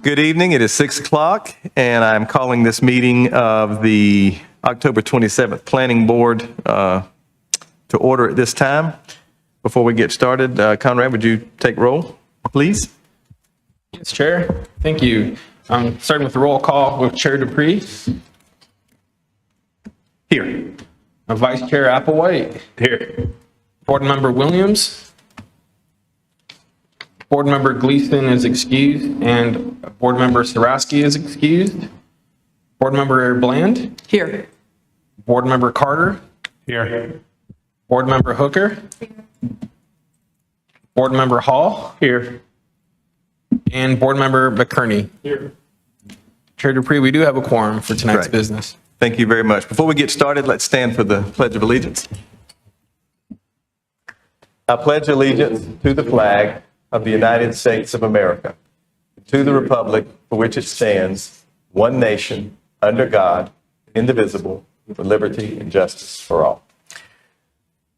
Good evening. It is 6 o'clock, and I'm calling this meeting of the October 27th Planning Board to order at this time. Before we get started, Conrad, would you take roll, please? Yes, Chair. Thank you. Starting with the roll call with Chair Dupree. Here. Vice Chair Applewhite. Here. Board Member Williams. Board Member Gleason is excused, and Board Member Sarowski is excused. Board Member Bland. Here. Board Member Carter. Here. Board Member Hooker. Board Member Hall. Here. And Board Member McCurney. Here. Chair Dupree, we do have a quorum for tonight's Great. business. Thank you very much. Before we get started, let's stand for the Pledge of Allegiance. I pledge allegiance to the flag of the United States of America, to the republic for which it stands, one nation, under God, indivisible, with liberty and justice for all.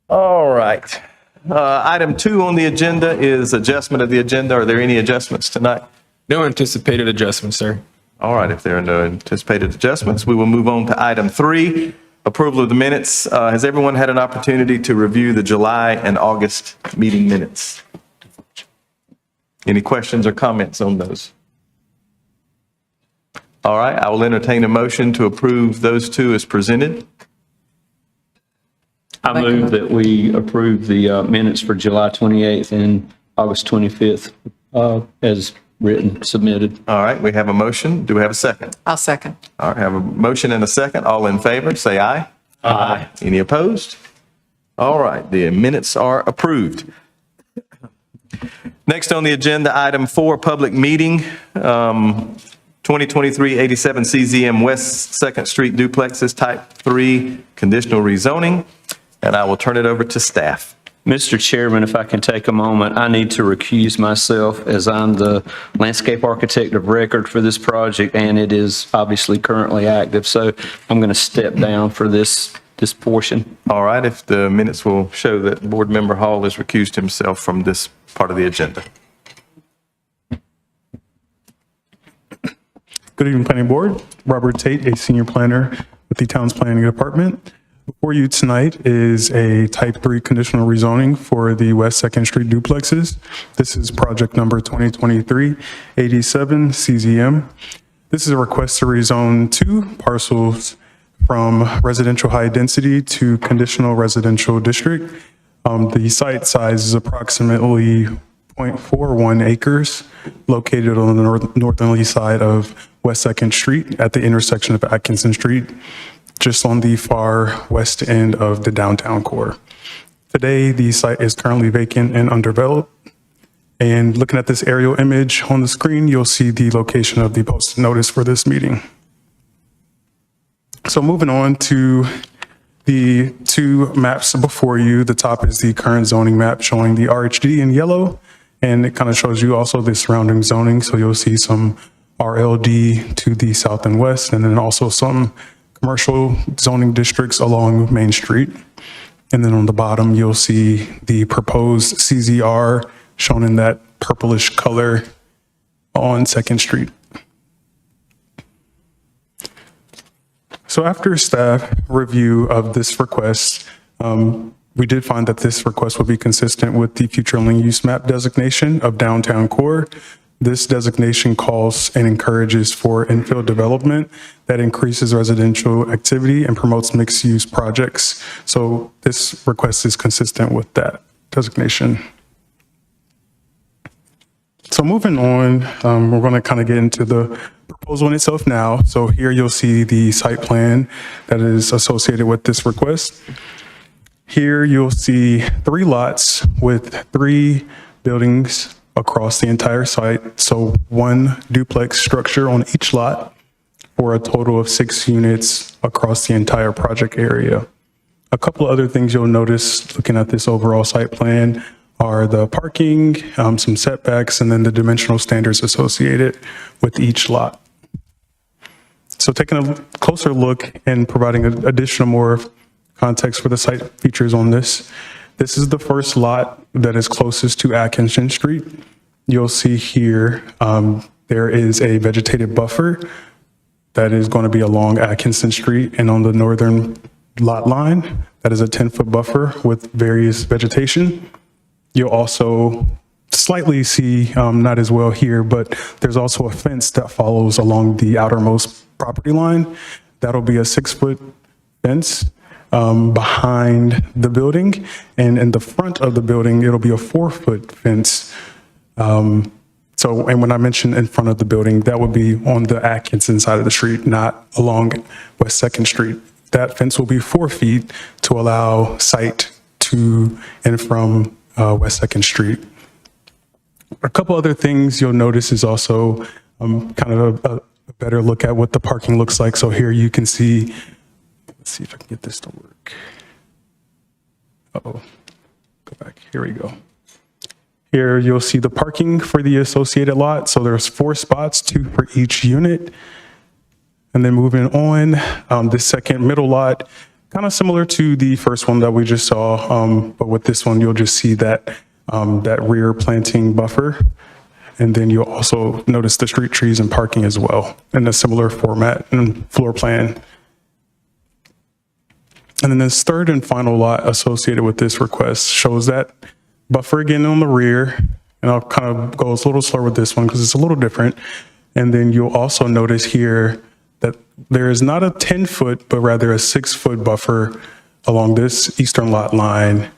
All right. Item 2 on the agenda is adjustment of the agenda. Are there any adjustments tonight? No anticipated adjustments, sir. All right. If there are no anticipated adjustments, we will move on to item 3, approval of the minutes. Has everyone had an opportunity to review the July and August meeting minutes? Any questions or comments on those? All right, I will entertain a motion to approve those two as presented. I move that we approve the minutes for July 28th and August 25th as written, submitted. All right, we have a motion. Do we have a second? I'll second. All right, I have a motion and a second. All in favor, say aye. Aye. Any opposed? All right, the minutes are approved. Next on the agenda, item 4, public meeting, 2023-87 CZM West 2nd Street duplexes, type 3, conditional rezoning. And I will turn it over to staff. Mr. Chairman, if I can take a moment, I need to recuse myself as I'm the landscape architect of record for this project, and it is obviously currently active. So I'm going to step down for this portion. All right, if the minutes will show that Board Member Hall has recused himself from this part of the agenda. Good evening, Planning Board. Robert Tate, a senior planner with the Town's Planning Department. Before you tonight is a type 3 conditional rezoning for the West 2nd Street duplexes. This is project number 2023-87 CZM. This is a request to rezone 2 parcels from residential high density to conditional residential district. The site size is approximately 0.41 acres, located on the northerly side of West 2nd Street at the intersection of Atkinson Street, just on the far west end of the downtown core. Today, the site is currently vacant and undeveloped. And looking at this aerial image on the screen, you'll see the location of the posted notice for this meeting. So moving on to the 2 maps before you. The top is the current zoning map showing the RHD in yellow, and it kind of shows you also the surrounding zoning. So you'll see some RLD to the south and west, and then also some commercial zoning districts along Main Street. And then on the bottom, you'll see the proposed CZR shown in that purplish color on 2nd Street. So after staff review of this request, we did find that this request would be consistent with the future land use map designation of downtown core. This designation calls and encourages for infill development that increases residential activity and promotes mixed use projects. So this request is consistent with that designation. So moving on, we're going to kind of get into the proposal in itself now. So here you'll see the site plan that is associated with this request. Here you'll see 3 lots with 3 buildings across the entire site. So 1 duplex structure on each lot for a total of 6 units across the entire project area. A couple of other things you'll notice looking at this overall site plan are the parking, some setbacks, and then the dimensional standards associated with each lot. So taking a closer look and providing additional more context for the site features on this. This is the first lot that is closest to Atkinson Street. You'll see here there is a vegetative buffer that is going to be along Atkinson Street and on the northern lot line. That is a 10-foot buffer with various vegetation. You'll also slightly see, not as well here, but there's also a fence that follows along the outermost property line. That'll be a 6-foot fence behind the building. And in the front of the building, it'll be a 4-foot fence. And when I mentioned in front of the building, that would be on the Atkinson side of the street, not along West 2nd Street. That fence will be 4 feet to allow sight to and from West 2nd Street. A couple other things you'll notice is also kind of a better look at what the parking looks like. So here you can see, let's see if I can get this to work. Uh-oh, go back, here we go. Here you'll see the parking for the associated lot. So there's 4 spots, 2 for each unit. And then moving on, the second middle lot, kind of similar to the first one that we just saw, but with this one, you'll just see that that rear planting buffer. And then you'll also notice the street trees and parking as well in a similar format and floor plan. And then this third and final lot associated with this request shows that buffer again on the rear. And I'll kind of go a little slower with this one because it's a little different. And then you'll also notice here that there is not a 10-foot, but rather a 6-foot buffer along this eastern lot line,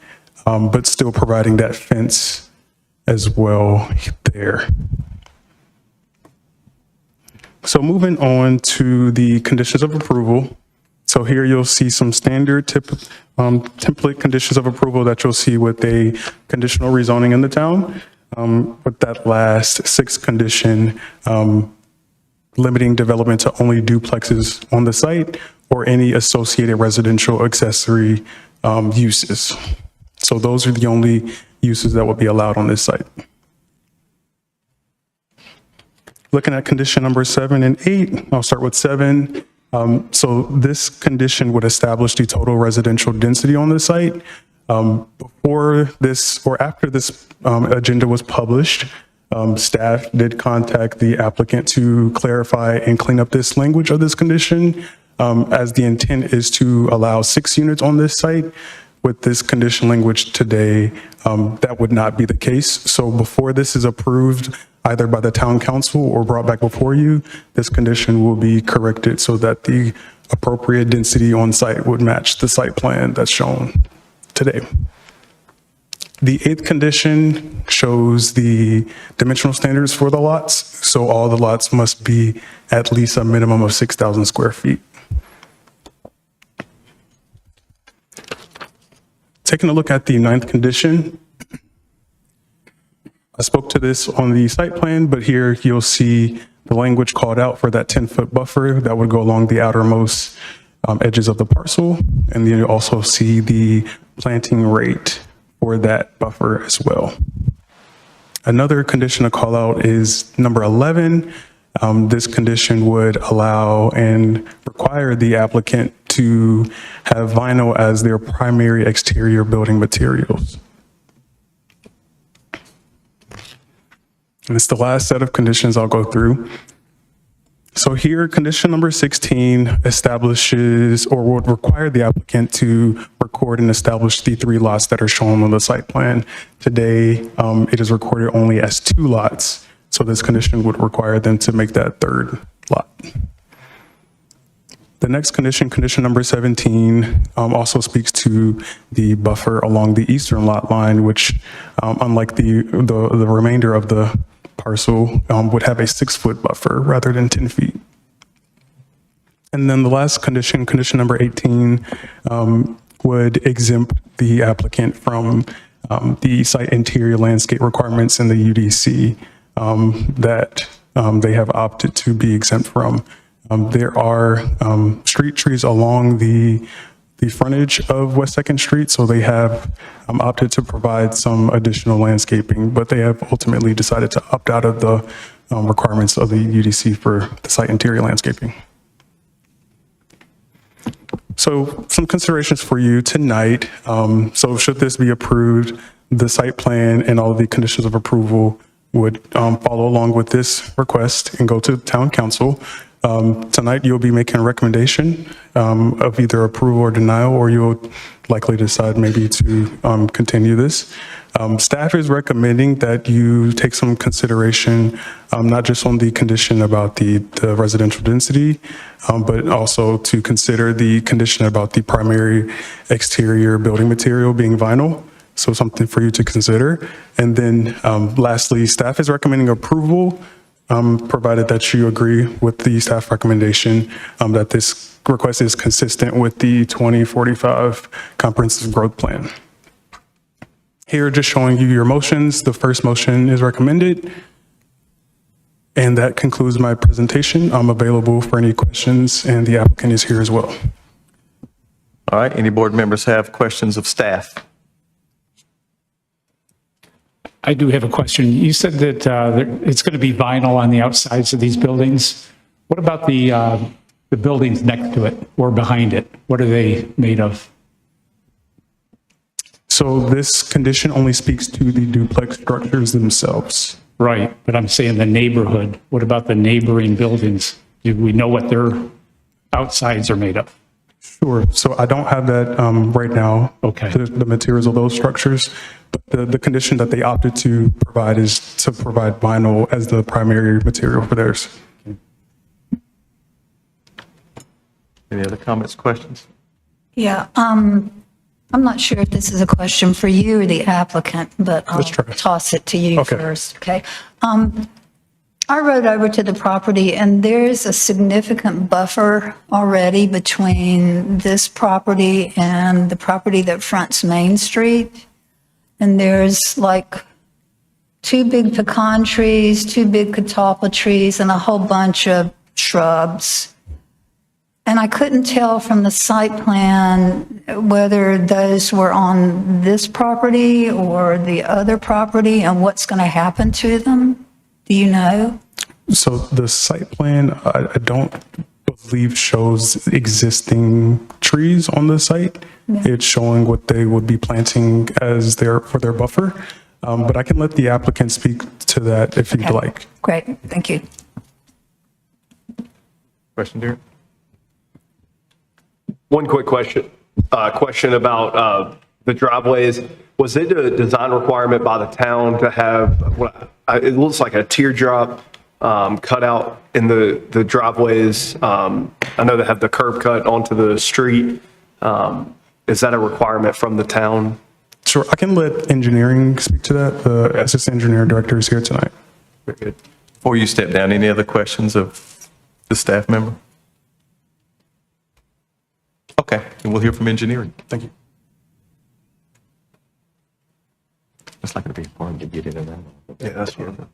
but still providing that fence as well there. So moving on to the conditions of approval. So here you'll see some standard template conditions of approval that you'll see with a conditional rezoning in the town. With that last 6th condition, limiting development to only duplexes on the site or any associated residential accessory uses. So those are the only uses that will be allowed on this site. Looking at condition number 7 and 8, I'll start with 7. So this condition would establish the total residential density on the site. Before this or after this agenda was published, staff did contact the applicant to clarify and clean up this language of this condition, as the intent is to allow 6 units on this site. With this condition language today, that would not be the case. So before this is approved, either by the town council or brought back before you, this condition will be corrected so that the appropriate density on site would match the site plan that's shown today. The 8th condition shows the dimensional standards for the lots. So all the lots must be at least a minimum of 6,000 square feet. Taking a look at the 9th condition, I spoke to this on the site plan, but here you'll see the language called out for that 10-foot buffer that would go along the outermost edges of the parcel. And then you also see the planting rate for that buffer as well. Another condition to call out is number 11. This condition would allow and require the applicant to have vinyl as their primary exterior building materials. And it's the last set of conditions I'll go through. So here, condition number 16 establishes or would require the applicant to record and establish the 3 lots that are shown on the site plan. Today, it is recorded only as 2 lots. So this condition would require them to make that 3rd lot. The next condition, condition number 17, also speaks to the buffer along the eastern lot line, which, unlike the remainder of the parcel, would have a 6-foot buffer rather than 10 feet. And then the last condition, condition number 18, would exempt the applicant from the site interior landscape requirements in the UDC that they have opted to be exempt from. There are street trees along the frontage of West 2nd Street, so they have opted to provide some additional landscaping, but they have ultimately decided to opt out of the requirements of the UDC for the site interior landscaping. So some considerations for you tonight. So should this be approved, the site plan and all of the conditions of approval would follow along with this request and go to town council. Tonight, you'll be making a recommendation of either approval or denial, or you'll likely decide maybe to continue this. Staff is recommending that you take some consideration, not just on the condition about the residential density, but also to consider the condition about the primary exterior building material being vinyl. So something for you to consider. And then lastly, staff is recommending approval, provided that you agree with the staff recommendation that this request is consistent with the 2045 Comprehensive Growth Plan. Here, just showing you your motions. The first motion is recommended. And that concludes my presentation. I'm available for any questions, and the applicant is here as well. All right, any board members have questions of staff? I do have a question. You said that it's going to be vinyl on the outsides of these buildings. What about the buildings next to it or behind it? What are they made of? So this condition only speaks to the duplex structures themselves. Right, but I'm saying the neighborhood. What about the neighboring buildings? Do we know what their outsides are made of? Sure. So I don't have that right now. Okay. The materials of those structures. But the condition that they opted to provide is to provide vinyl as the primary material for theirs. Any other comments, questions? Yeah, I'm not sure if this is a question for you or the applicant, but I'll Let's try. toss it to you Okay. first, okay? I rode over to the property, and there's a significant buffer already between this property and the property that fronts Main Street. And there's like 2 big pecan trees, 2 big catalpa trees, and a whole bunch of shrubs. And I couldn't tell from the site plan whether those were on this property or the other property and what's going to happen to them. Do you know? So the site plan, I don't believe shows existing trees on the site. It's showing what they would be planting as for their buffer. But I can let the applicant speak to that if you'd Okay. like. Great, thank you. Question, Derek? One quick question. Question about the driveways. Was it a design requirement by the town to have what it looks like a teardrop cut out in the driveways? I know they have the curb cut onto the street. Is that a requirement from the town? Sure, I can let engineering speak to that. The assistant engineer director is here tonight. Very good. Before you step down, any other questions of the staff member? Okay, and we'll hear from engineering. Thank you. It's not going to be important to get into that. Yeah, that's what I'm.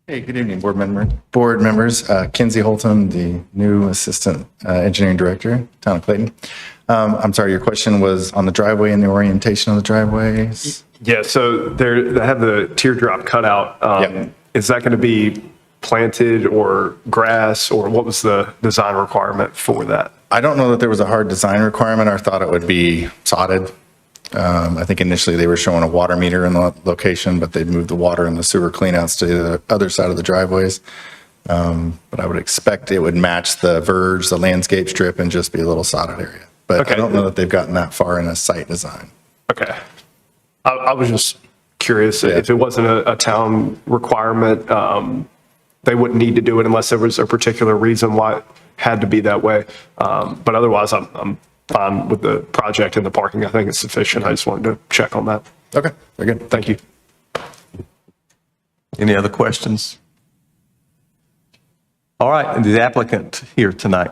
Hey, good evening, board members. Kinsey Holton, the new assistant engineering director, town of Clayton. I'm sorry, your question was on the driveway and the orientation of the driveways? Yeah, so they have the teardrop cut out. Yep. Is that going to be planted or grass, or what was the design requirement for that? I don't know that there was a hard design requirement. I thought it would be sodded. I think initially they were showing a water meter in the location, but they'd moved the water and the sewer cleanouts to the other side of the driveways. But I would expect it would match the verge, the landscape strip, and just be a little sodded area. But Okay. I don't know that they've gotten that far in a site design. Okay. I was just curious if it wasn't a town requirement, they wouldn't need to do it unless there was a particular reason why it had to be that way. But otherwise, I'm fine with the project and the parking. I think it's sufficient. I just wanted to check on that. Okay, very good. Thank you. Any other questions? All right, and the applicant here tonight.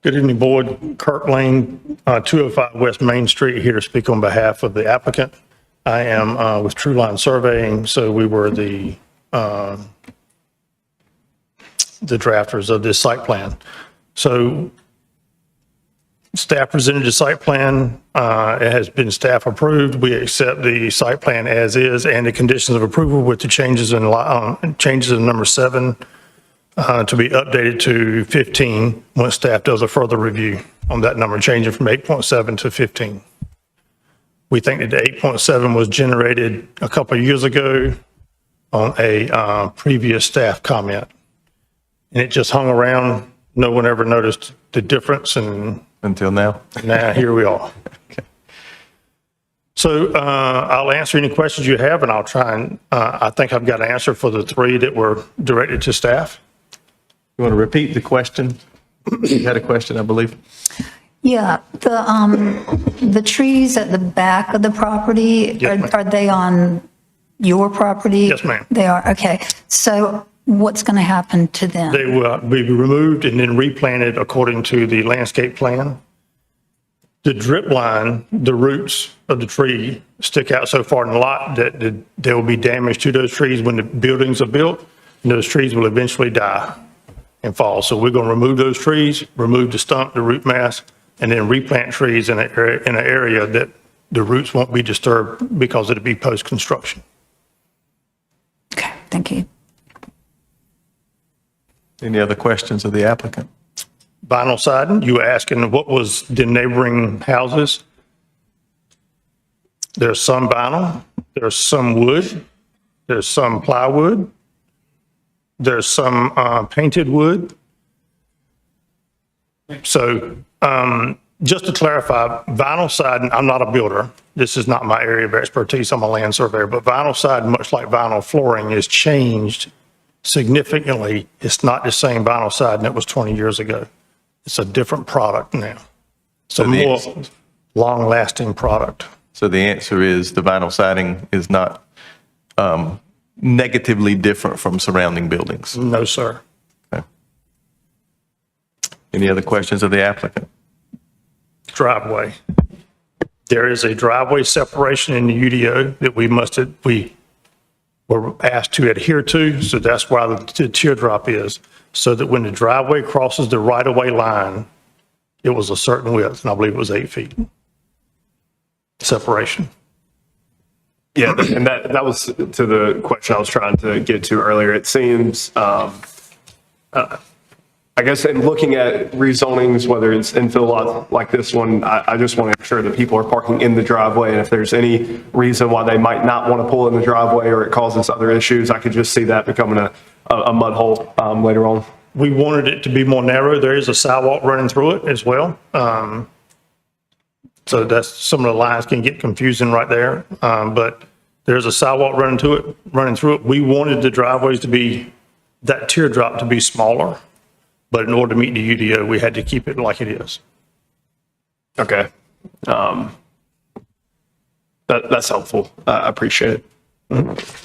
Good evening, Board. Kurt Lane, 205 West Main Street, here to speak on behalf of the applicant. I am with True Line Surveying, so we were the drafters of this site plan. So staff presented the site plan. It has been staff approved. We accept the site plan as is and the conditions of approval with the changes in number 7 to be updated to 15 once staff does a further review on that number, changing from 8.7 to 15. We think that the 8.7 was generated a couple of years ago on a previous staff comment. And it just hung around. No one ever noticed the difference, and Until now? now here we are. So I'll answer any questions you have, and I'll try and, I think I've got an answer for the 3 that were directed to staff. You want to repeat the question? You had a question, I believe. Yeah, the trees at the back of the property, Yes, ma'am. are they on your property? Yes, ma'am. They are, okay. So what's going to happen to them? They will be removed and then replanted according to the landscape plan. The drip line, the roots of the tree stick out so far in the lot that there will be damage to those trees when the buildings are built, and those trees will eventually die and fall. So we're going to remove those trees, remove the stump, the root mass, and then replant trees in an area that the roots won't be disturbed because it'll be post-construction. Okay, thank you. Any other questions of the applicant? Vinyl siding, you were asking what was the neighboring houses? There's some vinyl, there's some wood, there's some plywood, there's some painted wood. So just to clarify, vinyl siding, I'm not a builder. This is not my area of expertise. I'm a land surveyor, but vinyl siding, much like vinyl flooring, is changed significantly. It's not the same vinyl siding that was 20 years ago. It's a different product now. It's a more long-lasting product. So the answer is the vinyl siding is not negatively different from surrounding buildings. No, sir. Okay. Any other questions of the applicant? Driveway. There is a driveway separation in the UDO that we were asked to adhere to, so that's why the teardrop is, so that when the driveway crosses the right-of-way line, it was a certain width, and I believe it was 8 feet separation. Yeah, and that was to the question I was trying to get to earlier. It seems, I guess in looking at rezonings, whether it's infill lots like this one, I just want to make sure that people are parking in the driveway. And if there's any reason why they might not want to pull in the driveway or it causes other issues, I could just see that becoming a mud hole later on. We wanted it to be more narrow. There is a sidewalk running through it as well. So that's, some of the lines can get confusing right there. But there's a sidewalk running through it. We wanted the driveways to be, that teardrop to be smaller. But in order to meet the UDO, we had to keep it like it is. Okay. That's helpful. I appreciate it.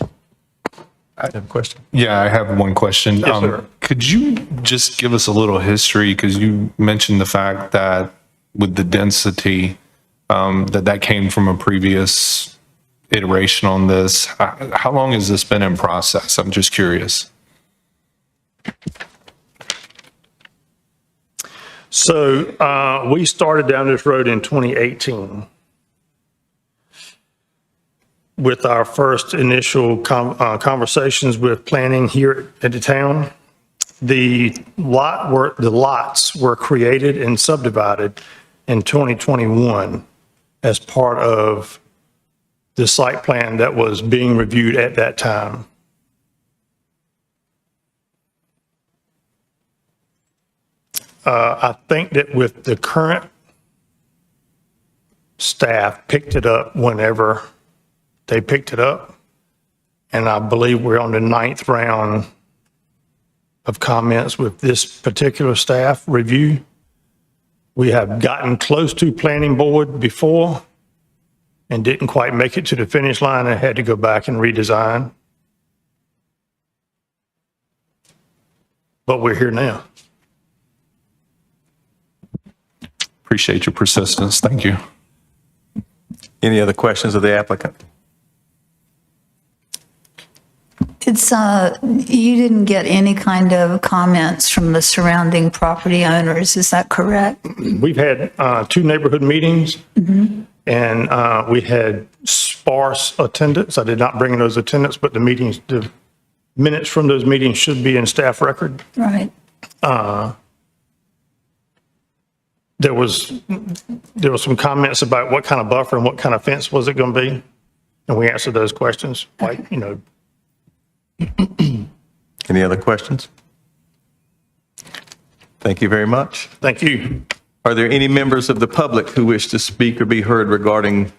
I have a question. Yeah, I have one question. Yes, sir. Could you just give us a little history? Because you mentioned the fact that with the density, that came from a previous iteration on this. How long has this been in process? I'm just curious. So we started down this road in 2018 with our first initial conversations with planning here at the town. The lots were created and subdivided in 2021 as part of the site plan that was being reviewed at that time. I think that with the current staff picked it up whenever they picked it up. And I believe we're on the 9th round of comments with this particular staff review. We have gotten close to planning board before and didn't quite make it to the finish line and had to go back and redesign. But we're here now. Appreciate your persistence. Thank you. Any other questions of the applicant? It's, you didn't get any kind of comments from the surrounding property owners, is that correct? We've had 2 neighborhood meetings, and we had sparse attendance. I did not bring in those attendance, but the minutes from those meetings should be in staff record. Right. there was some comments about what kind of buffer and what kind of fence was it going to be? And we answered those questions, like, Any other questions? Thank you very much. thank you. Are there any members of the public who wish to speak or be heard regarding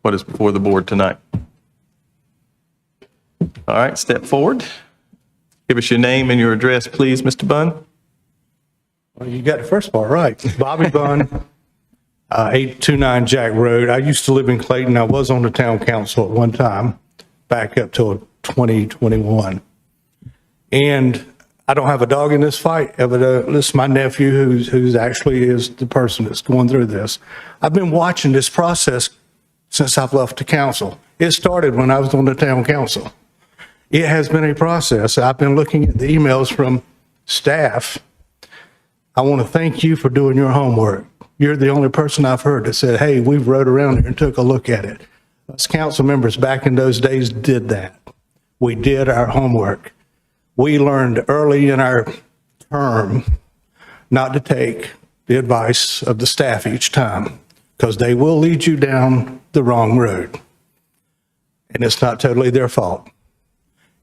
what is before the board tonight? All right, step forward. Give us your name and your address, please, Mr. Bunn. Well, you got the first part right. Bobby Bunn, 829 Jack Road. I used to live in Clayton. I was on the town council at one time, back up till 2021. And I don't have a dog in this fight. Evidently, this is my nephew who's actually is the person that's going through this. I've been watching this process since I've left the council. It started when I was on the town council. It has been a process. I've been looking at the emails from staff. I want to thank you for doing your homework. You're the only person I've heard that said, hey, we rode around here and took a look at it. Us council members back in those days did that. We did our homework. We learned early in our term not to take the advice of the staff each time, because they will lead you down the wrong road. And it's not totally their fault.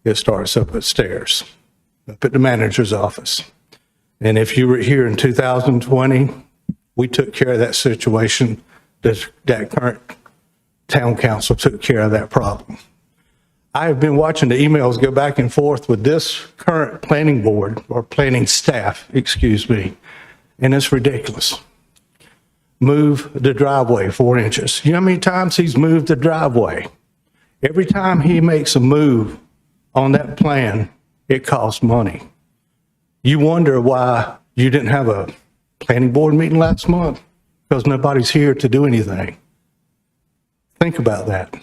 It starts up at stairs, up at the manager's office. And if you were here in 2020, we took care of that situation. That current town council took care of that problem. I have been watching the emails go back and forth with this current planning board, or planning staff, excuse me, and it's ridiculous. Move the driveway 4 inches. You know how many times he's moved the driveway? Every time he makes a move on that plan, it costs money. You wonder why you didn't have a planning board meeting last month, because nobody's here to do anything. Think about that.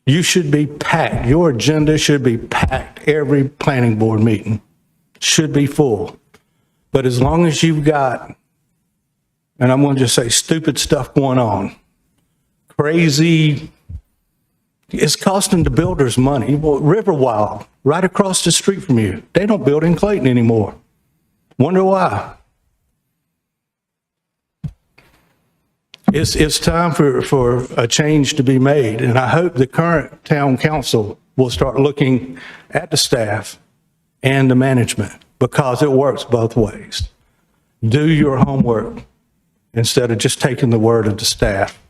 You should be packed. Your agenda should be packed. Every planning board meeting should be full. But as long as you've got, and I'm going to just say stupid stuff going on, crazy, it's costing the builders money. Well, Riverwild, right across the street from you, they don't build in Clayton anymore. Wonder why? It's time for a change to be made, and I hope the current town council will start looking at the staff and the management, because it works both ways. Do your homework instead of just taking the word of the staff.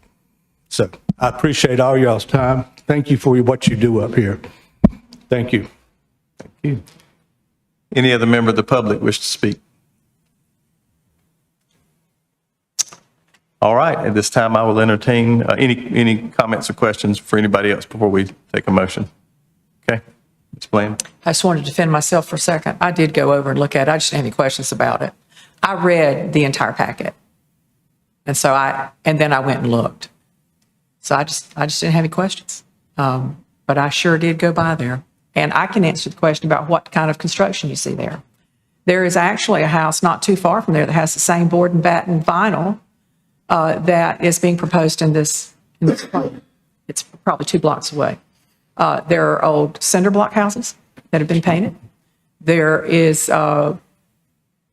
So I appreciate all y'all's time. Thank you for what you do up here. Thank you. Thank you. Any other member of the public wish to speak? All right, at this time, I will entertain any comments or questions for anybody else before we take a motion. Okay, Ms. Bland? I just wanted to defend myself for a second. I did go over and look at it. I just didn't have any questions about it. I read the entire packet. And then I went and looked. So I just didn't have any questions. But I sure did go by there. And I can answer the question about what kind of construction you see there. There is actually a house not too far from there that has the same board and batten vinyl that is being proposed in this plan. It's probably 2 blocks away. There are old cinder block houses that have been painted. There is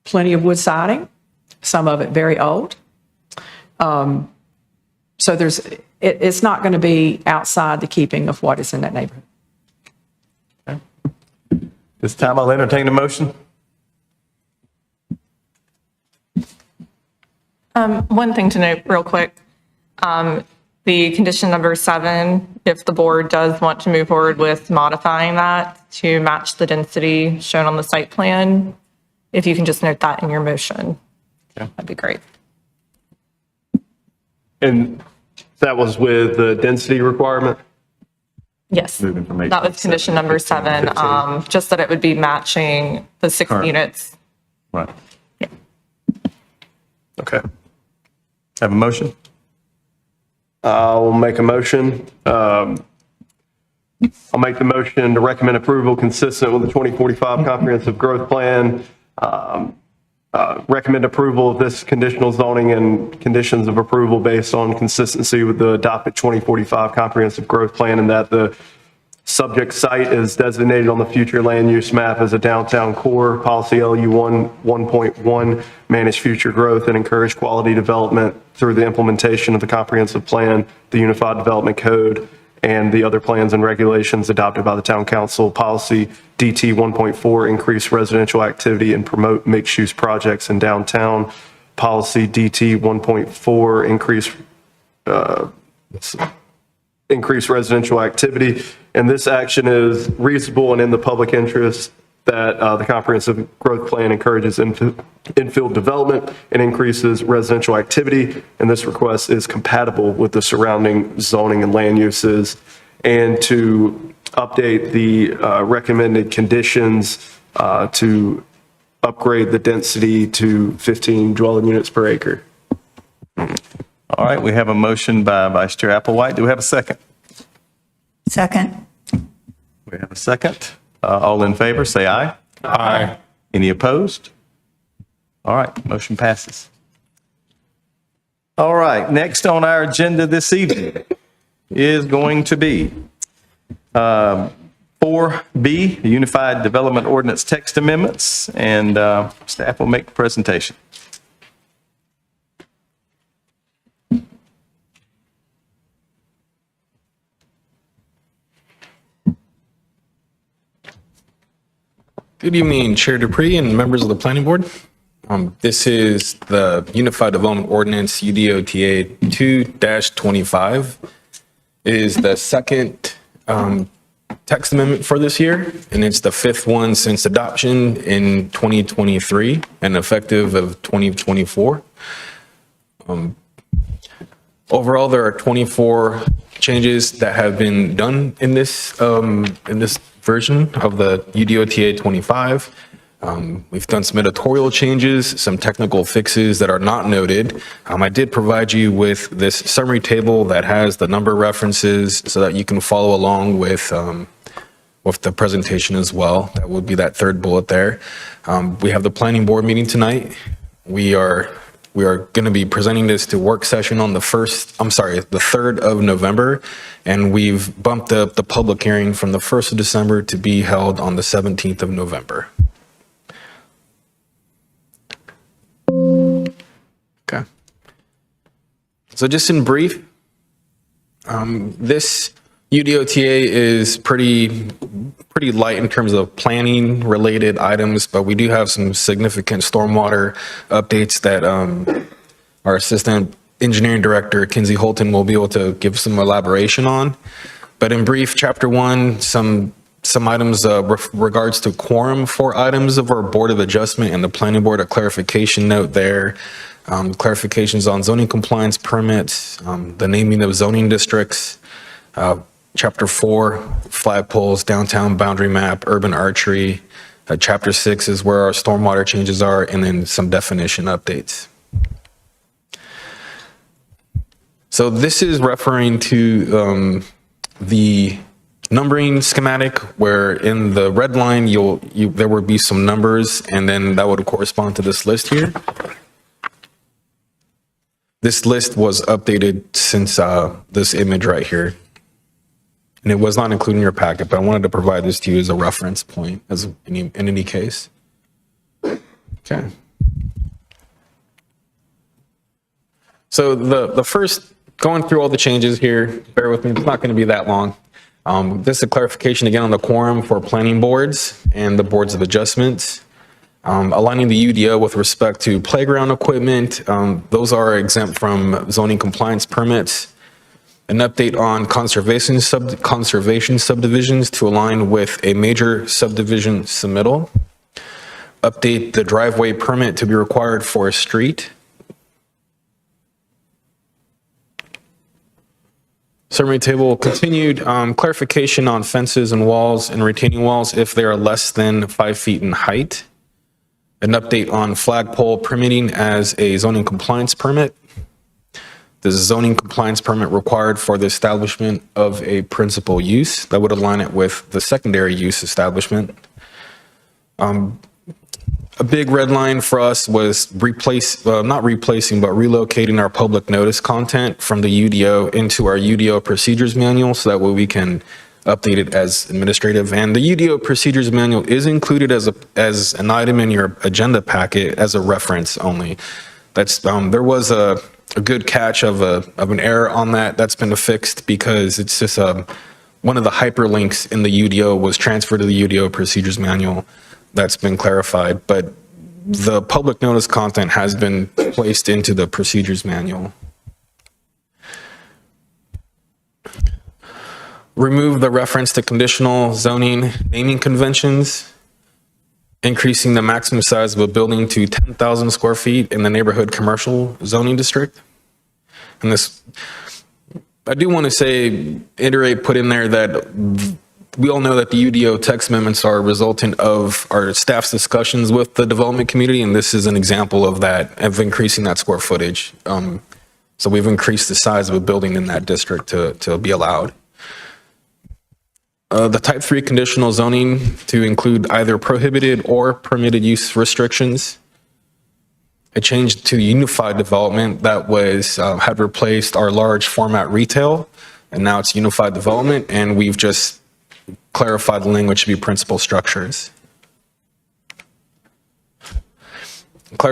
plenty of wood siding, some of it very old. So it's not going to be outside the keeping of what is in that neighborhood. Okay. This time I'll entertain a motion. One thing to note real quick, the condition number 7, if the board does want to move forward with modifying that to match the density shown on the site plan, if you can just note that in your motion, that'd be great. And that was with the density requirement? Yes, Moving from 8 that was condition number 7, just that it would be matching the 6 units. Right. Yeah. Okay. Have a motion? I'll make a motion. I'll make the motion to recommend approval consistent with the 2045 Comprehensive Growth Plan. Recommend approval of this conditional zoning and conditions of approval based on consistency with the adopted 2045 Comprehensive Growth Plan, and that the Subject site is designated on the future land use map as a downtown core. Policy LU 1.1, manage future growth and encourage quality development through the implementation of the comprehensive plan, the Unified Development Code, and the other plans and regulations adopted by the town council. Policy DT 1.4, increase residential activity and promote mixed-use projects in downtown. Policy DT 1.4, increase residential activity. And this action is reasonable and in the public interest that the comprehensive growth plan encourages infill development and increases residential activity. And this request is compatible with the surrounding zoning and land uses. And to update the recommended conditions to upgrade the density to 15 dwelling units per acre. All right, we have a motion by Vice Chair Applewhite. Do we have a second? Second. We have a second. All in favor, say aye. Aye. Any opposed? All right, motion passes. All right, next on our agenda this evening is going to be 4B, Unified Development Ordinance Text Amendments, and staff will make the presentation. Good evening, Chair Dupree and members of the Planning Board. This is the Unified Development Ordinance UDOTA 2-25. It is the second text amendment for this year, and it's the fifth one since adoption in 2023 and effective of 2024. Overall, there are 24 changes that have been done in this version of the UDOTA 25. We've done some editorial changes, some technical fixes that are not noted. I did provide you with this summary table that has the number references so that you can follow along with the presentation as well. That would be that third bullet there. We have the planning board meeting tonight. We are going to be presenting this to work session on the 3rd of November, and we've bumped up the public hearing from the 1st of December to be held on the 17th of November. Okay. So just in brief, this UDOTA is pretty light in terms of planning related items, but we do have some significant stormwater updates that our assistant engineering director, Kinsey Holton, will be able to give some elaboration on. But in brief, chapter 1, some items regards to quorum for items of our Board of Adjustment and the Planning Board, a clarification note there. Clarifications on zoning compliance permits, the naming of zoning districts, Chapter 4, flagpoles, downtown boundary map, urban archery. Chapter 6 is where our stormwater changes are, and then some definition updates. So this is referring to the numbering schematic, where in the red line, there would be some numbers, and then that would correspond to this list here. This list was updated since this image right here. And it was not included in your packet, but I wanted to provide this to you as a reference point in any case. Okay. So the first, going through all the changes here, bear with me, it's not going to be that long. This is a clarification again on the quorum for planning boards and the boards of adjustments. Aligning the UDO with respect to playground equipment, those are exempt from zoning compliance permits. An update on conservation subdivisions to align with a major subdivision submittal. Update the driveway permit to be required for a street. Summary table continued. Clarification on fences and walls and retaining walls if they are less than 5 feet in height. An update on flagpole permitting as a zoning compliance permit. The zoning compliance permit required for the establishment of a principal use that would align it with the secondary use establishment. A big red line for us was not replacing, but relocating our public notice content from the UDO into our UDO procedures manual, so that way we can updated as administrative. And the UDO procedures manual is included as an item in your agenda packet as a reference only. That's, there was a good catch of an error on that. That's been fixed because it's just one of the hyperlinks in the UDO was transferred to the UDO procedures manual. That's been clarified, but the public notice content has been placed into the procedures manual. Remove the reference to conditional zoning naming conventions, increasing the maximum size of a building to 10,000 square feet in the neighborhood commercial zoning district. And this, I do want to say, iterate, put in there that we all know that the UDO text amendments are a resultant of our staff's discussions with the development community, and this is an example of that, of increasing that square footage. So we've increased the size of a building in that district to be allowed. The type 3 conditional zoning to include either prohibited or permitted use restrictions. A change to unified development that was had replaced our large format retail, and now it's unified development, and we've just clarified the language to be principal structures. At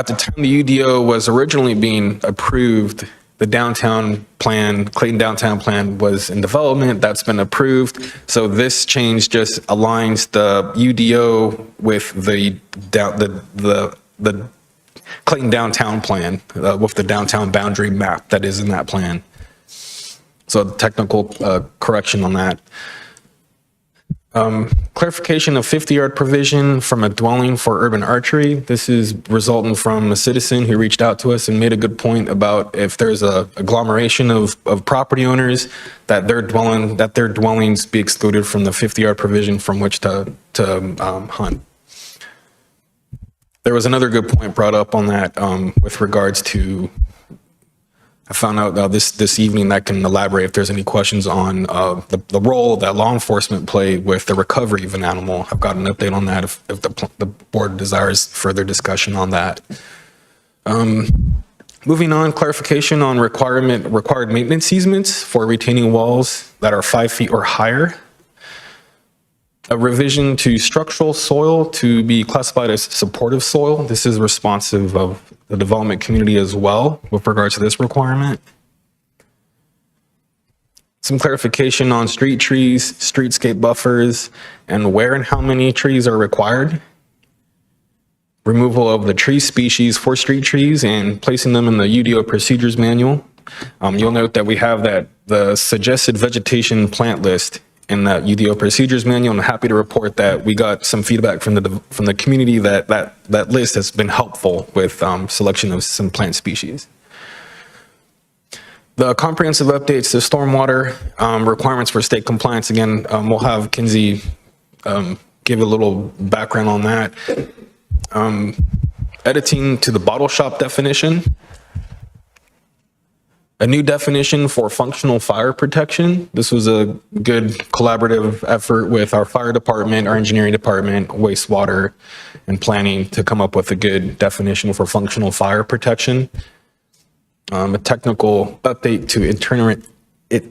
the time the UDO was originally being approved, the downtown plan, Clayton downtown plan, was in development. That's been approved. So this change just aligns the UDO with the Clayton downtown plan, with the downtown boundary map that is in that plan. So the technical correction on that. Clarification of 50-yard provision from a dwelling for urban archery. This is resulting from a citizen who reached out to us and made a good point about if there's a agglomeration of property owners, that their dwellings be excluded from the 50-yard provision from which to hunt. There was another good point brought up on that with regards to, I found out this evening that can elaborate if there's any questions on the role that law enforcement play with the recovery of an animal. I've got an update on that if the board desires further discussion on that. Moving on, clarification on required maintenance easements for retaining walls that are 5 feet or higher. A revision to structural soil to be classified as supportive soil. This is responsive of the development community as well with regards to this requirement. Some clarification on street trees, streetscape buffers, and where and how many trees are required. Removal of the tree species for street trees and placing them in the UDO procedures manual. You'll note that we have the suggested vegetation plant list in that UDO procedures manual. I'm happy to report that we got some feedback from the community that list has been helpful with selection of some plant species. The comprehensive updates to stormwater requirements for state compliance. Again, we'll have Kinsey give a little background on that. Editing to the bottle shop definition. A new definition for functional fire protection. This was a good collaborative effort with our fire department, our engineering department, wastewater, and planning to come up with a good definition for functional fire protection. A technical update to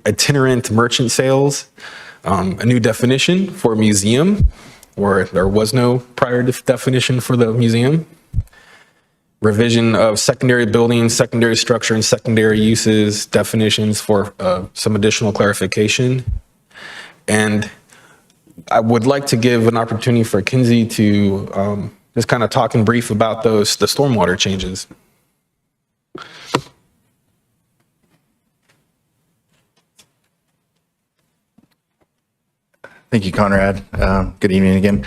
itinerant merchant sales. A new definition for museum, where there was no prior definition for the museum. Revision of secondary buildings, secondary structure, and secondary uses definitions for some additional clarification. And I would like to give an opportunity for Kinsey to just kind of talk in brief about the stormwater changes. Thank you, Conrad. Good evening again.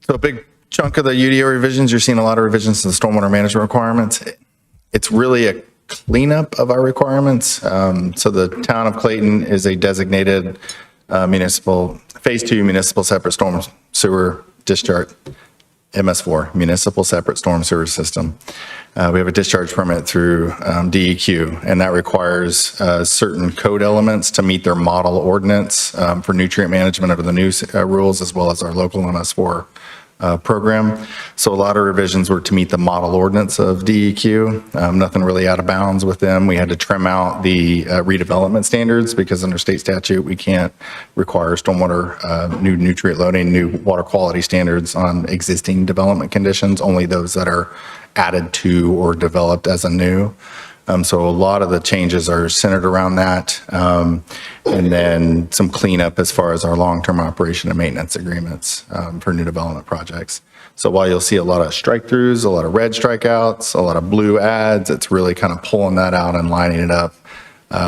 So a big chunk of the UDO revisions, you're seeing a lot of revisions to the stormwater management requirements. It's really a cleanup of our requirements. So the town of Clayton is a designated phase 2 municipal separate storm sewer discharge, MS4, municipal separate storm sewer system. We have a discharge permit through DEQ, and that requires certain code elements to meet their model ordinance for nutrient management under the new rules, as well as our local MS4 program. So a lot of revisions were to meet the model ordinance of DEQ. Nothing really out of bounds with them. We had to trim out the redevelopment standards because under state statute, we can't require stormwater, new nutrient loading, new water quality standards on existing development conditions, only those that are added to or developed as a new. So a lot of the changes are centered around that. And then some cleanup as far as our long-term operation and maintenance agreements for new development projects. So while you'll see a lot of strike-throughs, a lot of red strikeouts, a lot of blue ads, it's really kind of pulling that out and lining it up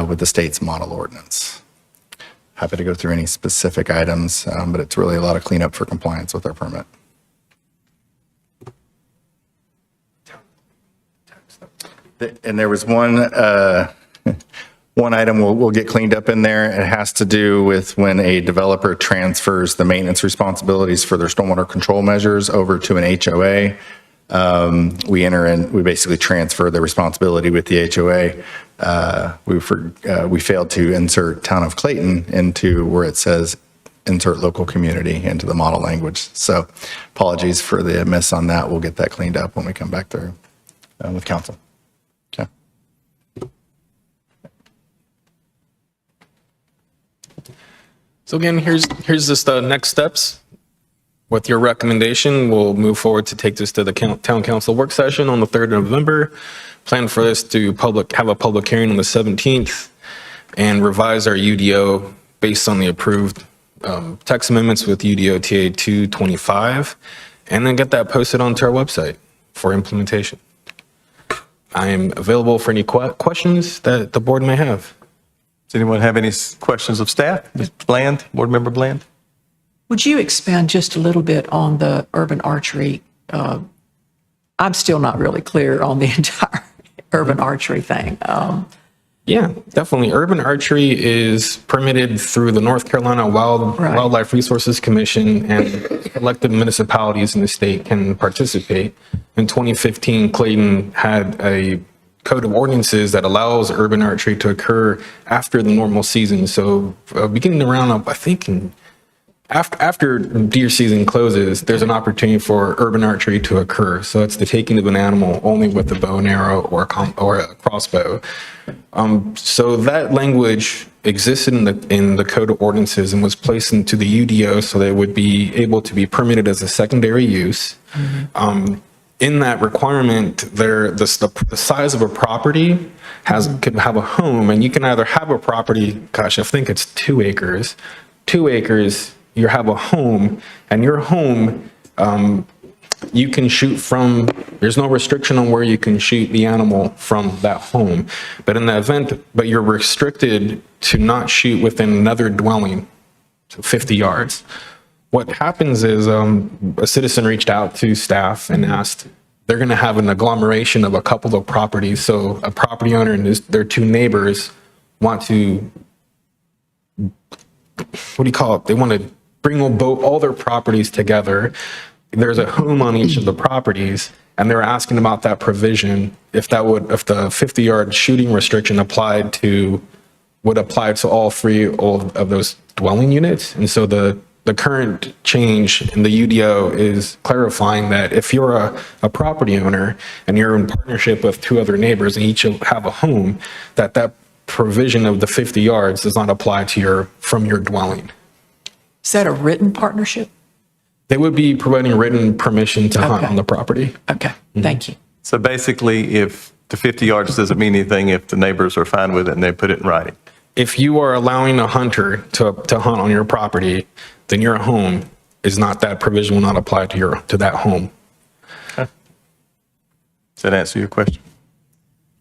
with the state's model ordinance. Happy to go through any specific items, but it's really a lot of cleanup for compliance with our permit. And there was one item we'll get cleaned up in there. It has to do with when a developer transfers the maintenance responsibilities for their stormwater control measures over to an HOA. We basically transfer the responsibility with the HOA. We failed to insert Town of Clayton into where it says insert local community into the model language. So apologies for the miss on that. We'll get that cleaned up when we come back through with council. Okay. So again, here's just the next steps. With your recommendation, we'll move forward to take this to the town council work session on the 3rd of November. Plan for this to have a public hearing on the 17th and revise our UDO based on the approved text amendments with UDO TA 225, and then get that posted onto our website for implementation. I am available for any questions that the board may have. Does anyone have any questions of staff? Ms. Bland, Board Member Bland? Would you expand just a little bit on the urban archery? I'm still not really clear on the entire urban archery thing. Yeah, definitely. Urban archery is permitted through the North Carolina Wildlife Resources Commission, and elected municipalities in the state can participate. In 2015, Clayton had a code of ordinances that allows urban archery to occur after the normal season. So beginning around, I think, after deer season closes, there's an opportunity for urban archery to occur. So it's the taking of an animal only with a bow and arrow or a crossbow. So that language existed in the code of ordinances and was placed into the UDO so that it would be able to be permitted as a secondary use. In that requirement, the size of a property can have a home, and you can either have a property, I think it's 2 acres. 2 acres, you have a home, and your home, you can shoot from, there's no restriction on where you can shoot the animal from that home. But in the event, you're restricted to not shoot within another dwelling, so 50 yards. What happens is a citizen reached out to staff and asked, they're going to have an agglomeration of a couple of properties. So a property owner and their 2 neighbors want to, they want to bring all their properties together. There's a home on each of the properties, and they're asking about that provision, if the 50-yard shooting restriction would apply to all 3 of those dwelling units. And so the current change in the UDO is clarifying that if you're a property owner and you're in partnership with 2 other neighbors and each have a home, that provision of the 50 yards does not apply from your dwelling. Is that a written partnership? They would be providing written permission to hunt on the property. Okay, thank you. So basically, if the 50 yards doesn't mean anything, if the neighbors are fine with it and they put it in writing. If you are allowing a hunter to hunt on your property, then your home that provision will not apply to that home. Okay. Does that answer your question?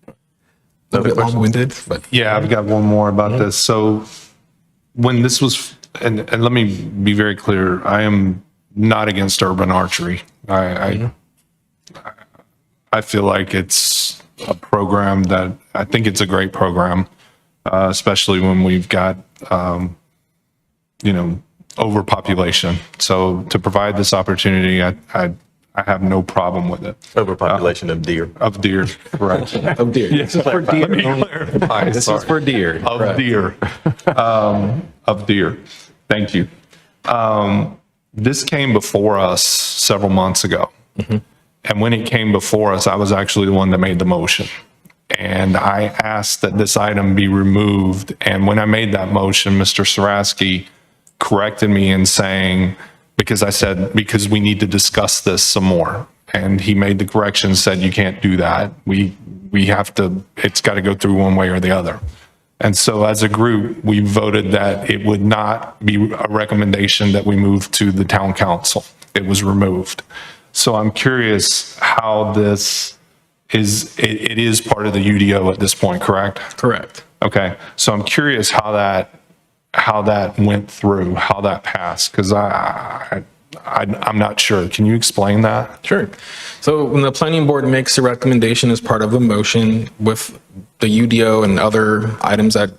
A little bit long-winded, but Yeah, I've got one more about this. So when this was, and let me be very clear, I am not against urban archery. I feel like it's a program that, I think it's a great program, especially when we've got, overpopulation. So to provide this opportunity, I have no problem with it. Overpopulation of deer. Of deer, correct. of deer. This is for deer. This is for deer. Of deer. Of deer. Thank you. this came before us several months ago. And when it came before us, I was actually the one that made the motion. And I asked that this item be removed. And when I made that motion, Mr. Sarasky corrected me in saying, because I said, because we need to discuss this some more. And he made the correction, said, you can't do that. We have to, it's got to go through one way or the other. And so as a group, we voted that it would not be a recommendation that we move to the town council. It was removed. So I'm curious how this is, it is part of the UDO at this point, correct? Correct. Okay. So I'm curious how that went through, how that passed, because I'm not sure. Can you explain that? Sure. So when the planning board makes a recommendation as part of a motion with the UDO and other items that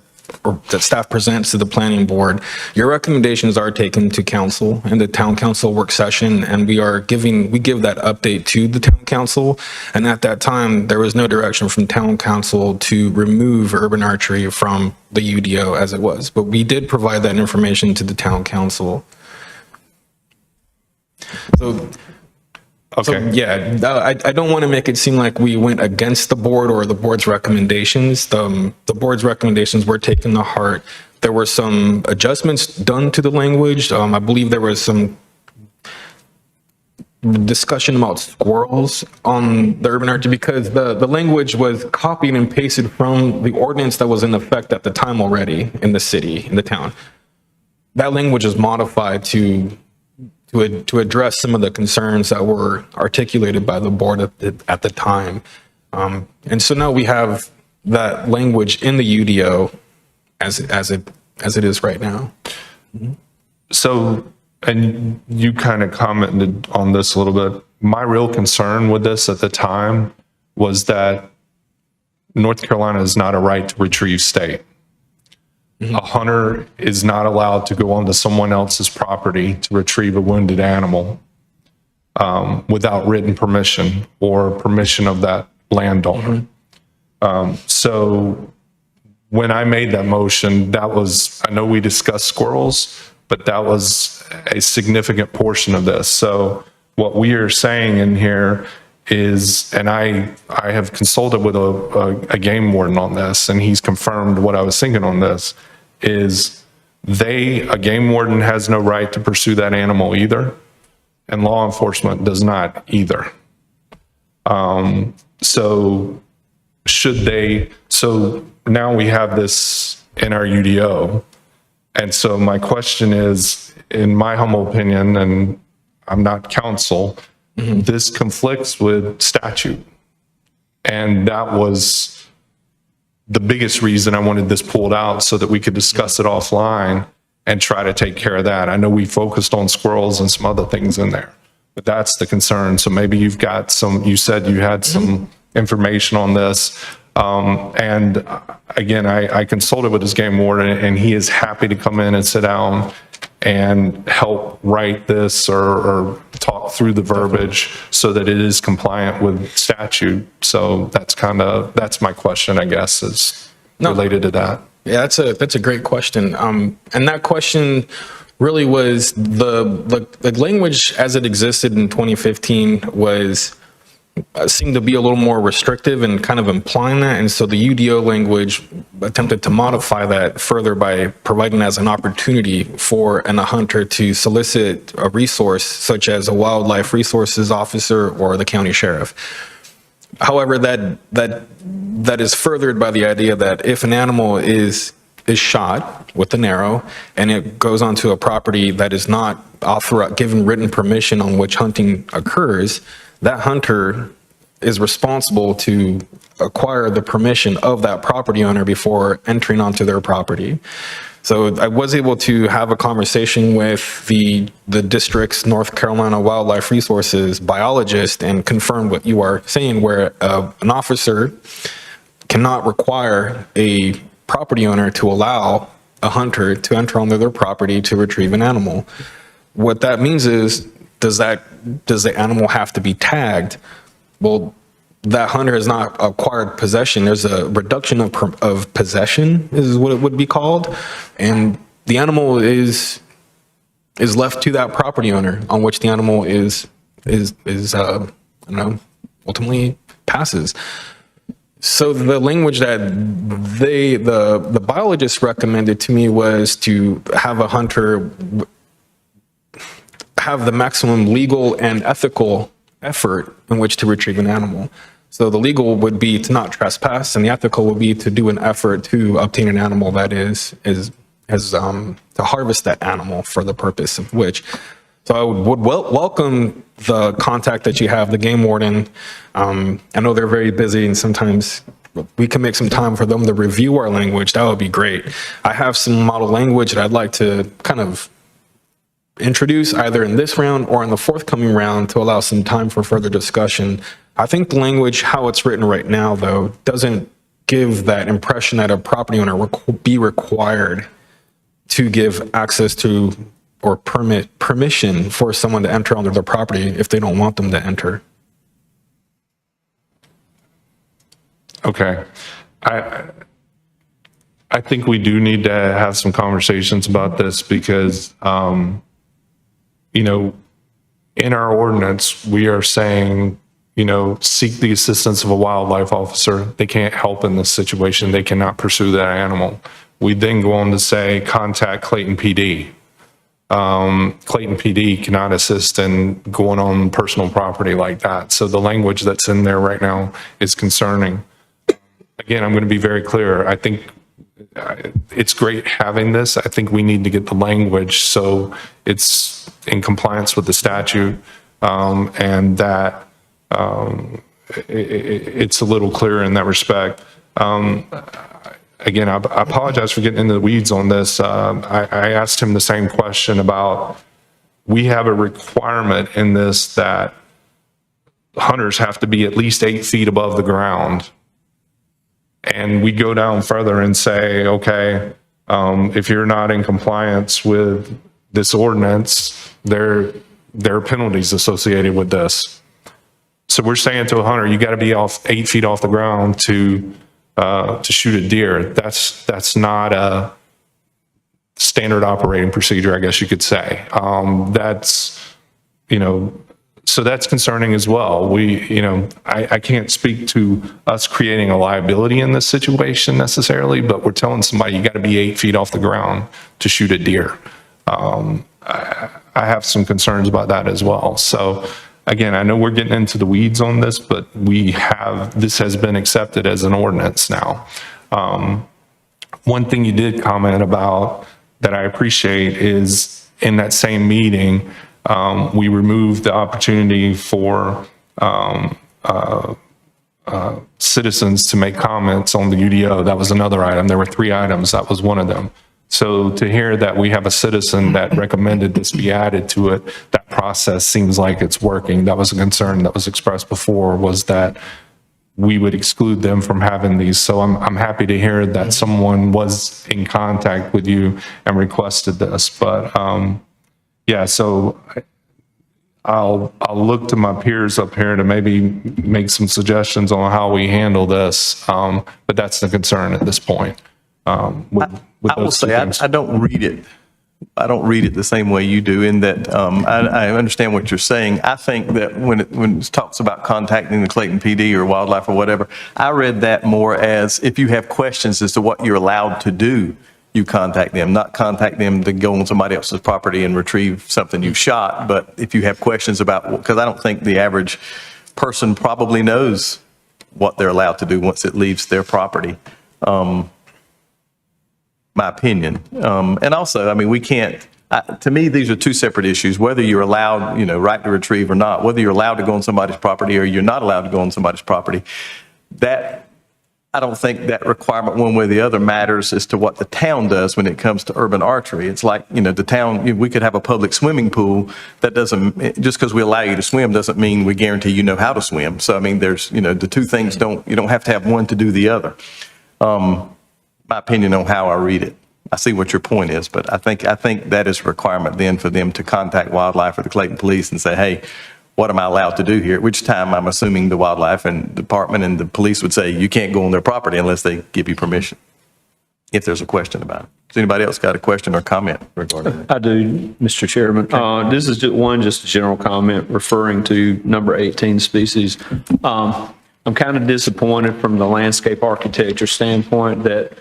staff presents to the planning board, your recommendations are taken to council in the town council work session, and we give that update to the town council. And at that time, there was no direction from town council to remove urban archery from the UDO as it was, but we did provide that information to the town council. So Okay. yeah, I don't want to make it seem like we went against the board or the board's recommendations. The board's recommendations were taken to heart. There were some adjustments done to the language. I believe there was some discussion about squirrels on the urban archery because the language was copied and pasted from the ordinance that was in effect at the time already in the city, in the town. That language is modified to address some of the concerns that were articulated by the board at the time. And so now we have that language in the UDO as it is right now. So, and you kind of commented on this a little bit. My real concern with this at the time was that North Carolina is not a right to retrieve state. A hunter is not allowed to go onto someone else's property to retrieve a wounded animal without written permission or permission of that landowner. So when I made that motion, that was, I know we discussed squirrels, but that was a significant portion of this. So what we are saying in here is, and I have consulted with a game warden on this, and he's confirmed what I was thinking on this, is a game warden has no right to pursue that animal either, and law enforcement does not either. So now we have this in our UDO. And so my question is, in my humble opinion, and I'm not counsel, this conflicts with statute. And that was the biggest reason I wanted this pulled out so that we could discuss it offline and try to take care of that. I know we focused on squirrels and some other things in there, but that's the concern. So maybe you've got you said you had some information on this. And again, I consulted with his game warden and he is happy to come in and sit down and help write this or talk through the verbiage so that it is compliant with statute. So that's my question, I guess, is related to that. Yeah, that's a great question. And that question really was the language as it existed in 2015 seemed to be a little more restrictive and kind of implying that. And so the UDO language attempted to modify that further by providing as an opportunity for a hunter to solicit a resource such as a wildlife resources officer or the county sheriff. However, that is furthered by the idea that if an animal is shot with an arrow and it goes onto a property that is not given written permission on which hunting occurs, that hunter is responsible to acquire the permission of that property owner before entering onto their property. So I was able to have a conversation with the district's North Carolina Wildlife Resources biologist and confirm what you are saying, where an officer cannot require a property owner to allow a hunter to enter onto their property to retrieve an animal. What that means is, does the animal have to be tagged? Well, that hunter has not acquired possession. There's a reduction of possession is what it would be called. And the animal is is left to that property owner on which the animal is ultimately passes. So the language that the biologist recommended to me was to have a hunter have the maximum legal and ethical effort in which to retrieve an animal. So the legal would be to not trespass, and the ethical would be to do an effort to obtain an animal that to harvest that animal for the purpose of which. So I would welcome the contact that you have, the game warden. I know they're very busy, and sometimes we can make some time for them to review our language. That would be great. I have some model language that I'd like to kind of introduce either in this round or in the forthcoming round to allow some time for further discussion. I think the language, how it's written right now, though, doesn't give that impression that a property owner will be required to give access to or permission for someone to enter onto their property if they don't want them to enter. Okay. I think we do need to have some conversations about this because, you know, in our ordinance, we are saying, you know, seek the assistance of a wildlife officer. They can't help in this situation. They cannot pursue that animal. We then go on to say, contact Clayton PD. Clayton PD cannot assist in going on personal property like that. So the language that's in there right now is concerning. Again, I'm going to be very clear. I think it's great having this. I think we need to get the language so it's in compliance with the statute, and that it's a little clearer in that respect. Again, I apologize for getting into the weeds on this. I asked him the same question about, we have a requirement in this that hunters have to be at least 8 feet above the ground. And we go down further and say, okay, if you're not in compliance with this ordinance, there are penalties associated with this. So we're saying to a hunter, you got to be 8 feet off the ground to shoot a deer. That's not a standard operating procedure, I guess you could say. That's, you know, so that's concerning as well. I can't speak to us creating a liability in this situation necessarily, but we're telling somebody you got to be 8 feet off the ground to shoot a deer. I have some concerns about that as well. So again, I know we're getting into the weeds on this, but this has been accepted as an ordinance now. One thing you did comment about that I appreciate is in that same meeting, we removed the opportunity for citizens to make comments on the UDO. That was another item. There were 3 items. That was one of them. So to hear that we have a citizen that recommended this be added to it, that process seems like it's working. That was a concern that was expressed before, was that we would exclude them from having these. So I'm happy to hear that someone was in contact with you and requested this. But yeah, so I'll look to my peers up here to maybe make some suggestions on how we handle this. But that's the concern at this point. I will say, I don't read it. I don't read it the same way you do, in that I understand what you're saying. I think that when it talks about contacting the Clayton PD or wildlife or whatever, I read that more as if you have questions as to what you're allowed to do, you contact them, not contact them to go on somebody else's property and retrieve something you shot. But if you have questions about, because I don't think the average person probably knows what they're allowed to do once it leaves their property. My opinion. And also, I mean, we can't, to me, these are 2 separate issues, whether you're allowed, right to retrieve or not, whether you're allowed to go on somebody's property or you're not allowed to go on somebody's property. That, I don't think that requirement one way or the other matters as to what the town does when it comes to urban archery. It's like, the town, we could have a public swimming pool that doesn't, just because we allow you to swim doesn't mean we guarantee you know how to swim. So, I mean, there's, the 2 things you don't have to have one to do the other. My opinion on how I read it. I see what your point is, but I think that is a requirement then for them to contact wildlife or the Clayton Police and say, hey, what am I allowed to do here? At which time I'm assuming the wildlife and department and the police would say you can't go on their property unless they give you permission. if there's a question about it. Does anybody else got a question or comment regarding that? I do, Mr. Chairman. This is just a general comment referring to number 18 species. I'm kind of disappointed from the landscape architecture standpoint that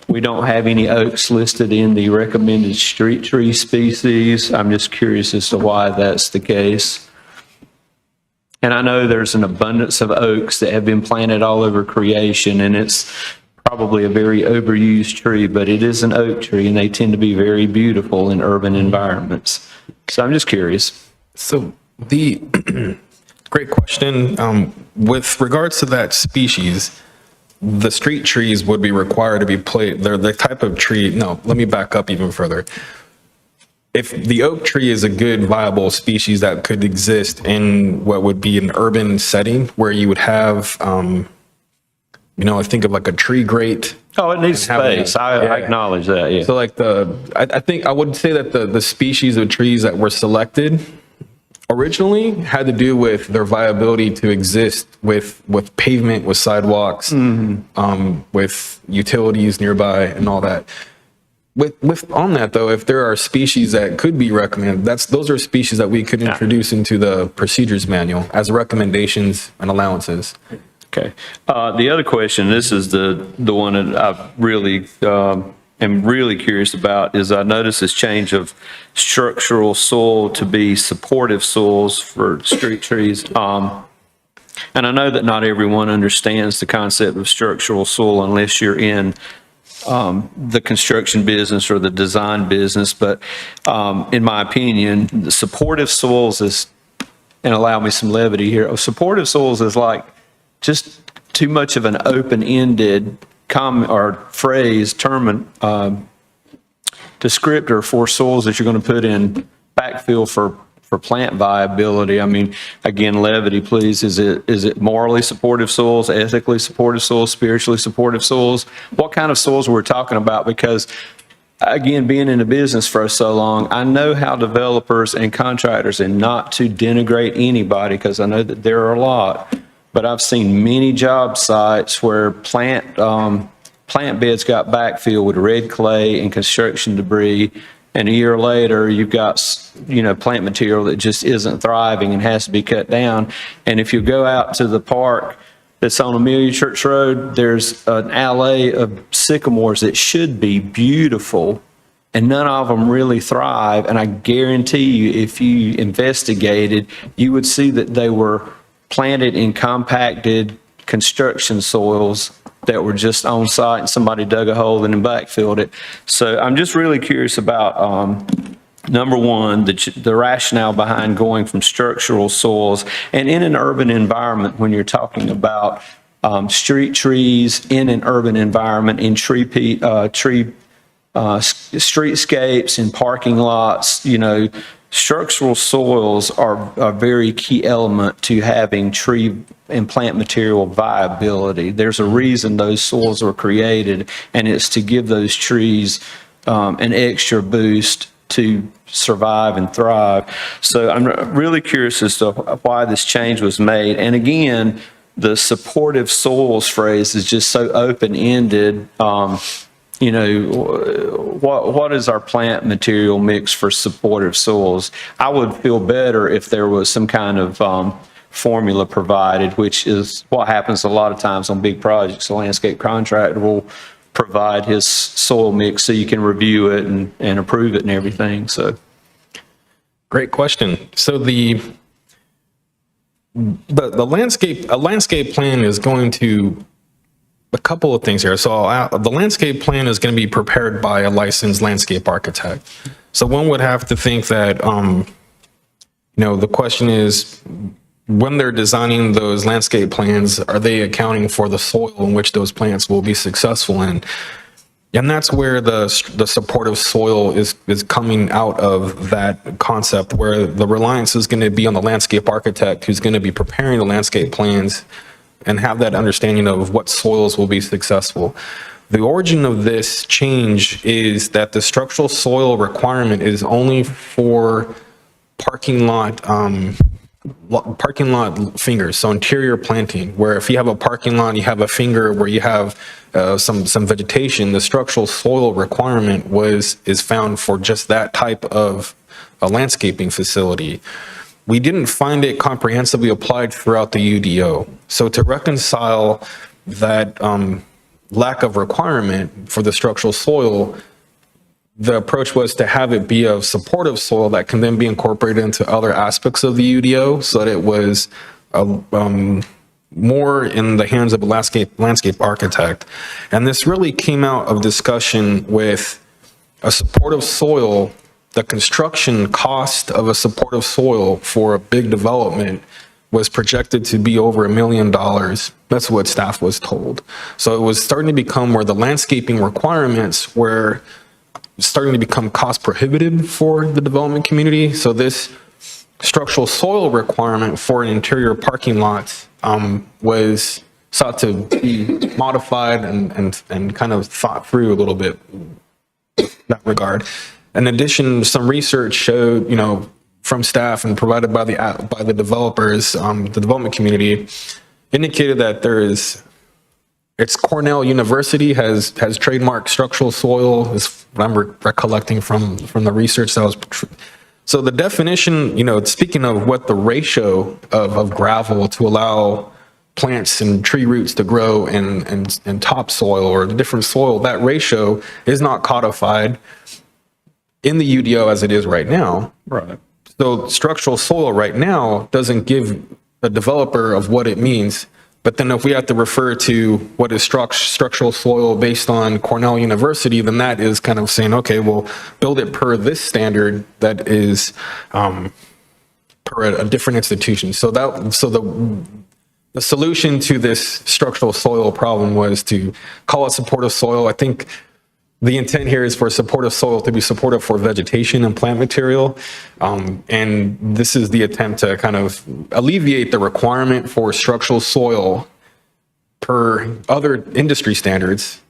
we don't have any oaks listed in the recommended street tree species. I'm just curious as to why that's the case. And I know there's an abundance of oaks that have been planted all over creation, and it's probably a very overused tree, but it is an oak tree, and they tend to be very beautiful in urban environments. So I'm just curious. So the great question. With regards to that species, the street trees would be required to be planted. They're the type of tree. No, let me back up even further. If the oak tree is a good viable species that could exist in what would be an urban setting where you would have, I think of like a tree grate. Oh, it needs space. I acknowledge that, yeah. So like I think I would say that the species of trees that were selected originally had to do with their viability to exist with pavement, with sidewalks, with utilities nearby and all that. With on that though, if there are species that could be recommended, those are species that we could introduce into the procedures manual as recommendations and allowances. Okay. The other question, this is the one that I really am really curious about, is I noticed this change of structural soil to be supportive soils for street trees. And I know that not everyone understands the concept of structural soil unless you're in the construction business or the design business. But in my opinion, the supportive soils is, and allow me some levity here, supportive soils is like just too much of an open-ended descriptor for soils that you're going to put in backfill for plant viability. I mean, again, levity, please. Is it morally supportive soils, ethically supportive soils, spiritually supportive soils? What kind of soils we're talking about? Because again, being in the business for so long, I know how developers and contractors, and not to denigrate anybody, because I know that there are a lot, but I've seen many job sites where plant beds got backfilled with red clay and construction debris, and a year later you've got plant material that just isn't thriving and has to be cut down. And if you go out to the park that's on Amelia Church Road, there's an alley of sycamores that should be beautiful, and none of them really thrive. And I guarantee you, if you investigated, you would see that they were planted in compacted construction soils that were just on site, and somebody dug a hole and then backfilled it. So I'm just really curious about, number one, the rationale behind going from structural soils, and in an urban environment, when you're talking about street trees in an urban environment, in streetscapes, in parking lots, structural soils are a very key element to having tree and plant material viability. There's a reason those soils were created, and it's to give those trees an extra boost to survive and thrive. So I'm really curious as to why this change was made. And again, the supportive soils phrase is just so open-ended. What is our plant material mix for supportive soils? I would feel better if there was some kind of formula provided, which is what happens a lot of times on big projects. The landscape contractor will provide his soil mix so you can review it and approve it and everything. So, great question. So the landscape plan is going to, a couple of things here. So the landscape plan is going to be prepared by a licensed landscape architect. So one would have to think that, the question is, when they're designing those landscape plans, are they accounting for the soil in which those plants will be successful in? And that's where the supportive soil is coming out of that concept, where the reliance is going to be on the landscape architect who's going to be preparing the landscape plans and have that understanding of what soils will be successful. The origin of this change is that the structural soil requirement is only for parking lot parking lot fingers, so interior planting, where if you have a parking lot, you have a finger where you have some vegetation, the structural soil requirement is found for just that type of a landscaping facility. We didn't find it comprehensively applied throughout the UDO. So to reconcile that lack of requirement for the structural soil, the approach was to have it be a supportive soil that can then be incorporated into other aspects of the UDO so that it was more in the hands of a landscape architect. And this really came out of discussion with a supportive soil. The construction cost of a supportive soil for a big development was projected to be over $1 million. That's what staff was told. So it was starting to become where the landscaping requirements were starting to become cost prohibitive for the development community. So this structural soil requirement for an interior parking lot was sought to be modified and kind of thought through a little bit in that regard. In addition, some research showed, from staff and provided by the developers, the development community, indicated that it's Cornell University has trademarked structural soil, is what I'm recollecting from the research that was. So the definition, speaking of what the ratio of gravel to allow plants and tree roots to grow in topsoil or the different soil, that ratio is not codified in the UDO as it is right now. Right. So structural soil right now doesn't give a developer of what it means. But then if we have to refer to what is structural soil based on Cornell University, then that is kind of saying, okay, we'll build it per this standard that is per a different institution. So the solution to this structural soil problem was to call it supportive soil. I think the intent here is for supportive soil to be supportive for vegetation and plant material. And this is the attempt to kind of alleviate the requirement for structural soil per other industry standards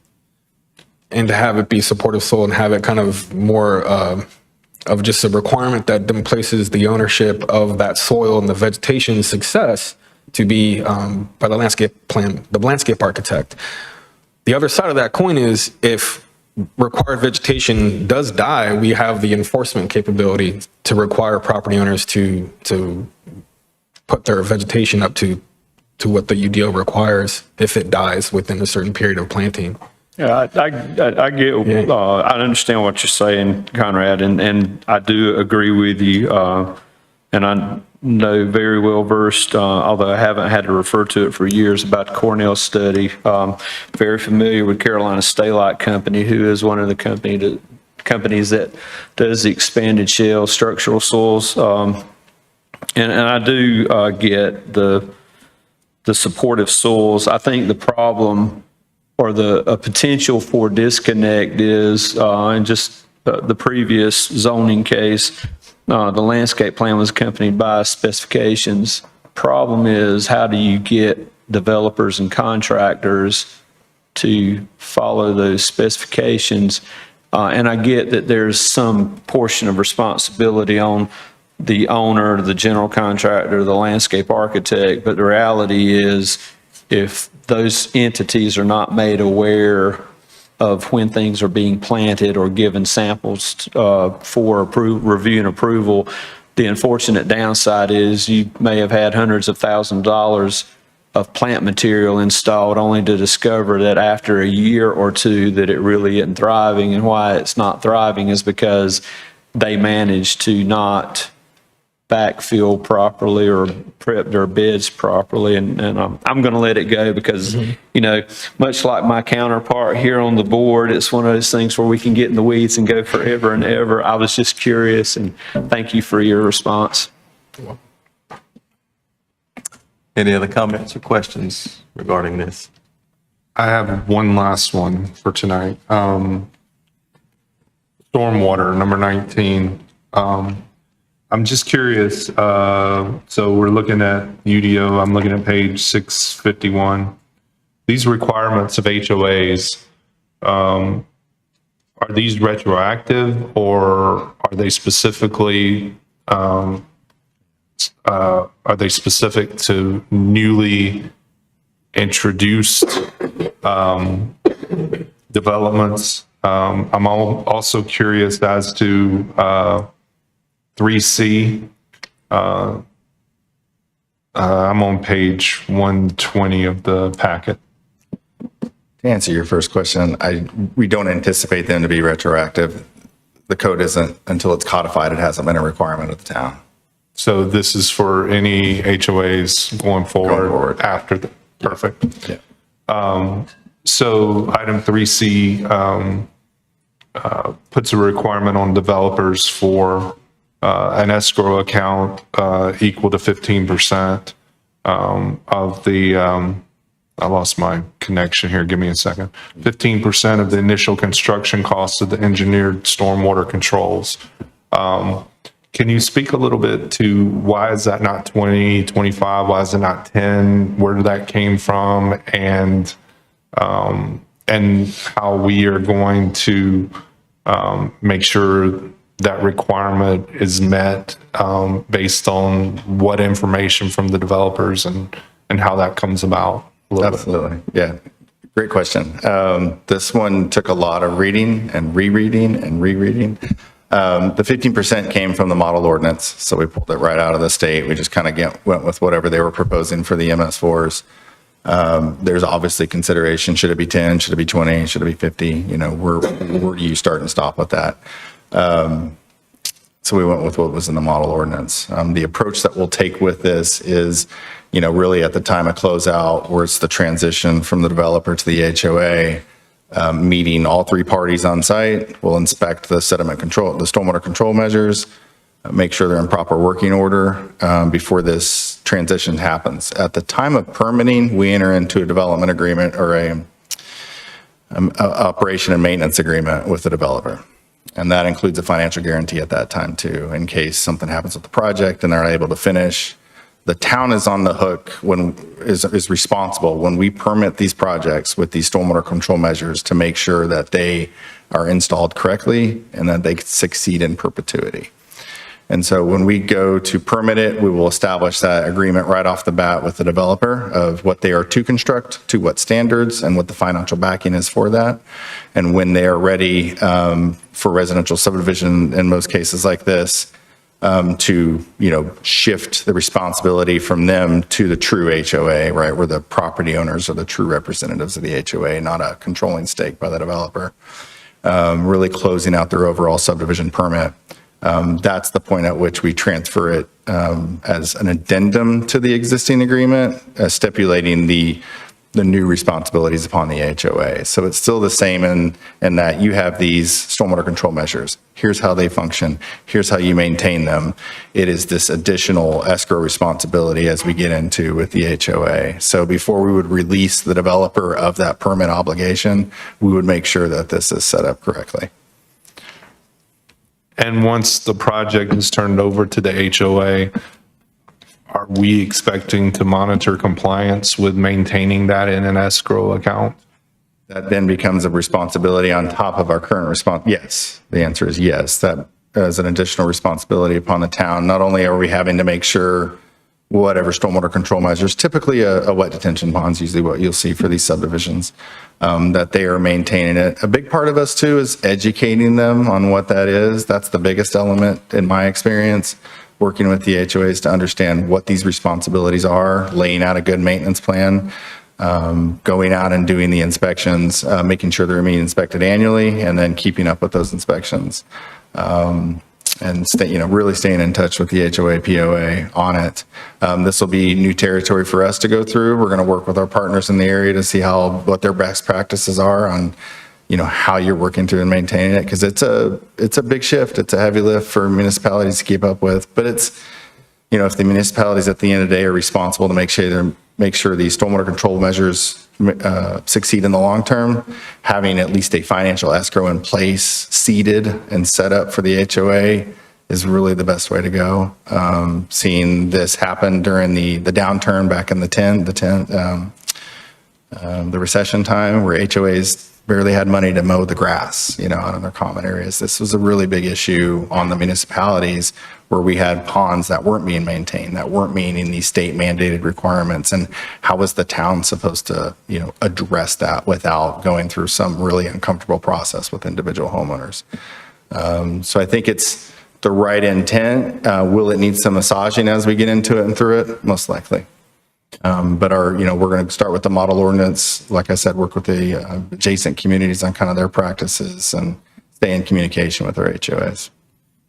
and to have it be supportive soil and have it kind of more of just a requirement that then places the ownership of that soil and the vegetation success to be by the landscape architect. The other side of that coin is if required vegetation does die, we have the enforcement capability to require property owners to put their vegetation up to what the UDO requires if it dies within a certain period of planting. Yeah, I get, I understand what you're saying, Conrad, and I do agree with you. And I know very well versed, although I haven't had to refer to it for years, about the Cornell study. Very familiar with Carolina Stay-Light Company, who is one of the companies that does the expanded shell structural soils. And I do get the supportive soils. I think the problem or a potential for disconnect is, in just the previous zoning case, the landscape plan was accompanied by specifications. Problem is, how do you get developers and contractors to follow those specifications? And I get that there's some portion of responsibility on the owner, the general contractor, the landscape architect, but the reality is if those entities are not made aware of when things are being planted or given samples for review and approval, the unfortunate downside is you may have had hundreds of thousands of dollars of plant material installed only to discover that after a year or two that it really isn't thriving. And why it's not thriving is because they managed to not backfill properly or prep their beds properly. And I'm going to let it go because, much like my counterpart here on the board, it's one of those things where we can get in the weeds and go forever and ever. I was just curious, and thank you for your response. Any other comments or questions regarding this? I have one last one for tonight. Stormwater, number 19. I'm just curious, so we're looking at UDO, I'm looking at page 651. These requirements of HOAs, are these retroactive or are they specifically are they specific to newly introduced developments? I'm also curious as to 3C. I'm on page 120 of the packet. To answer your first question, we don't anticipate them to be retroactive. The code isn't, until it's codified, it hasn't been a requirement of the town. So this is for any HOAs going forward after the, perfect. Yeah. So item 3C puts a requirement on developers for an escrow account equal to 15% of the, I lost my connection here, give me a second. 15% of the initial construction costs of the engineered stormwater controls. Can you speak a little bit to why is that not 20, 25? Why is it not 10? Where that came from? And how we are going to make sure that requirement is met based on what information from the developers and how that comes about. Absolutely. Yeah. Great question. This one took a lot of reading and rereading and rereading. The 15% came from the model ordinance, so we pulled it right out of the state. We just kind of went with whatever they were proposing for the MS4s. There's obviously consideration. Should it be 10? Should it be 20? Should it be 50? You know, where do you start and stop with that? So we went with what was in the model ordinance. The approach that we'll take with this is, you know, really at the time of closeout, where it's the transition from the developer to the HOA, meeting all three parties on site. We'll inspect the sediment control, the stormwater control measures, make sure they're in proper working order before this transition happens. At the time of permitting, we enter into a development agreement or a operation and maintenance agreement with the developer. And that includes a financial guarantee at that time too, in case something happens with the project and they're not able to finish. The town is on the hook is responsible when we permit these projects with these stormwater control measures to make sure that they are installed correctly and that they succeed in perpetuity. And so when we go to permit it, we will establish that agreement right off the bat with the developer of what they are to construct, to what standards, and what the financial backing is for that. And when they are ready for residential subdivision, in most cases like this, to, you know, shift the responsibility from them to the true HOA, right, where the property owners are the true representatives of the HOA, not a controlling stake by the developer, really closing out their overall subdivision permit. That's the point at which we transfer it as an addendum to the existing agreement, stipulating the new responsibilities upon the HOA. So it's still the same in that you have these stormwater control measures. Here's how they function. Here's how you maintain them. It is this additional escrow responsibility as we get into with the HOA. So before we would release the developer of that permit obligation, we would make sure that this is set up correctly. And once the project is turned over to the HOA, are we expecting to monitor compliance with maintaining that in an escrow account? That then becomes a responsibility on top of our current response. Yes, the answer is yes. That is an additional responsibility upon the town. Not only are we having to make sure whatever stormwater control measures, typically a wet detention pond is usually what you'll see for these subdivisions, that they are maintaining it. A big part of us too is educating them on what that is. That's the biggest element in my experience, working with the HOAs to understand what these responsibilities are, laying out a good maintenance plan, going out and doing the inspections, making sure they're being inspected annually, and then keeping up with those inspections. And really staying in touch with the HOA, POA on it. This will be new territory for us to go through. We're going to work with our partners in the area to see what their best practices are on, you know, how you're working through and maintaining it, because it's a big shift. It's a heavy lift for municipalities to keep up with. But it's, you know, if the municipalities at the end of the day are responsible to make sure these stormwater control measures succeed in the long term, having at least a financial escrow in place, seated and set up for the HOA is really the best way to go. Seeing this happen during the downturn back in the recession time, where HOAs barely had money to mow the grass, out in their common areas. This was a really big issue on the municipalities where we had ponds that weren't being maintained, that weren't meeting these state mandated requirements. And how was the town supposed to, address that without going through some really uncomfortable process with individual homeowners? So I think it's the right intent. Will it need some massaging as we get into it and through it? Most likely. But we're going to start with the model ordinance. Like I said, work with the adjacent communities on kind of their practices and stay in communication with our HOAs.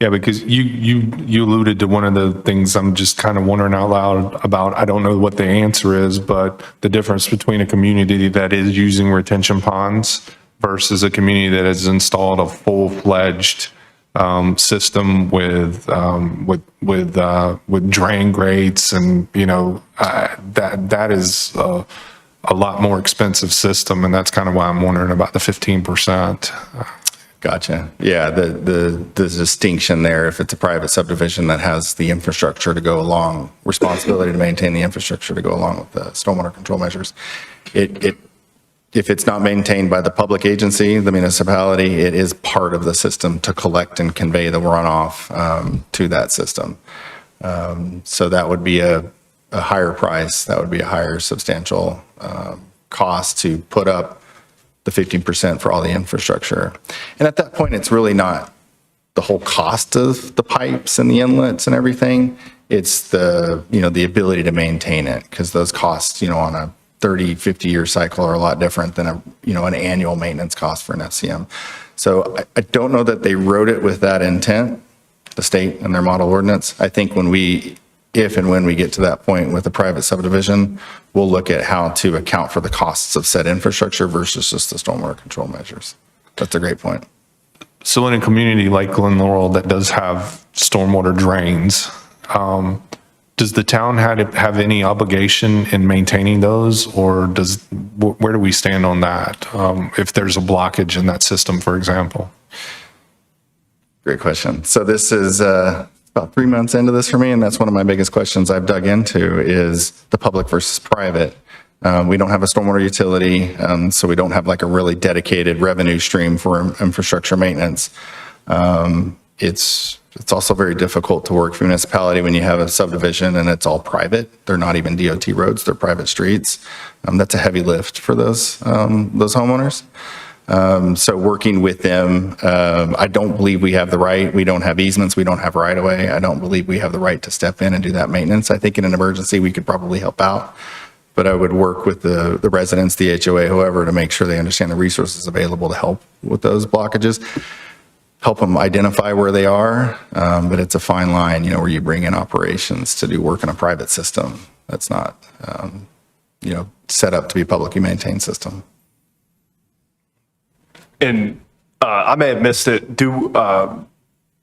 Yeah, because you alluded to one of the things I'm just kind of wondering out loud about. I don't know what the answer is, but the difference between a community that is using retention ponds versus a community that has installed a full-fledged system with drain grates, and that is a lot more expensive system, and that's kind of why I'm wondering about the 15%. Gotcha. Yeah, the distinction there, if it's a private subdivision that has the infrastructure to go along, responsibility to maintain the infrastructure to go along with the stormwater control measures, if it's not maintained by the public agency, the municipality, it is part of the system to collect and convey the runoff to that system. So that would be a higher price. That would be a higher substantial cost to put up the 15% for all the infrastructure. And at that point, it's really not the whole cost of the pipes and the inlets and everything. It's the ability to maintain it, because those costs, on a 30, 50-year cycle are a lot different than an annual maintenance cost for an FCM. So I don't know that they wrote it with that intent, the state and their model ordinance. I think if and when we get to that point with a private subdivision, we'll look at how to account for the costs of said infrastructure versus just the stormwater control measures. That's a great point. So in a community like Glen Laurel that does have stormwater drains, does the town have any obligation in maintaining those, or where do we stand on that? If there's a blockage in that system, for example? Great question. So this is about 3 months into this for me, and that's one of my biggest questions I've dug into is the public versus private. We don't have a stormwater utility, so we don't have like a really dedicated revenue stream for infrastructure maintenance. It's also very difficult to work for municipality when you have a subdivision and it's all private. They're not even DOT roads, they're private streets. That's a heavy lift for those homeowners. So working with them, I don't believe we have the right. We don't have easements. We don't have right of way. I don't believe we have the right to step in and do that maintenance. I think in an emergency, we could probably help out, but I would work with the residents, the HOA, whoever, to make sure they understand the resources available to help with those blockages, help them identify where they are. But it's a fine line, where you bring in operations to do work in a private system. That's not, set up to be a publicly maintained system. And I may have missed it. Are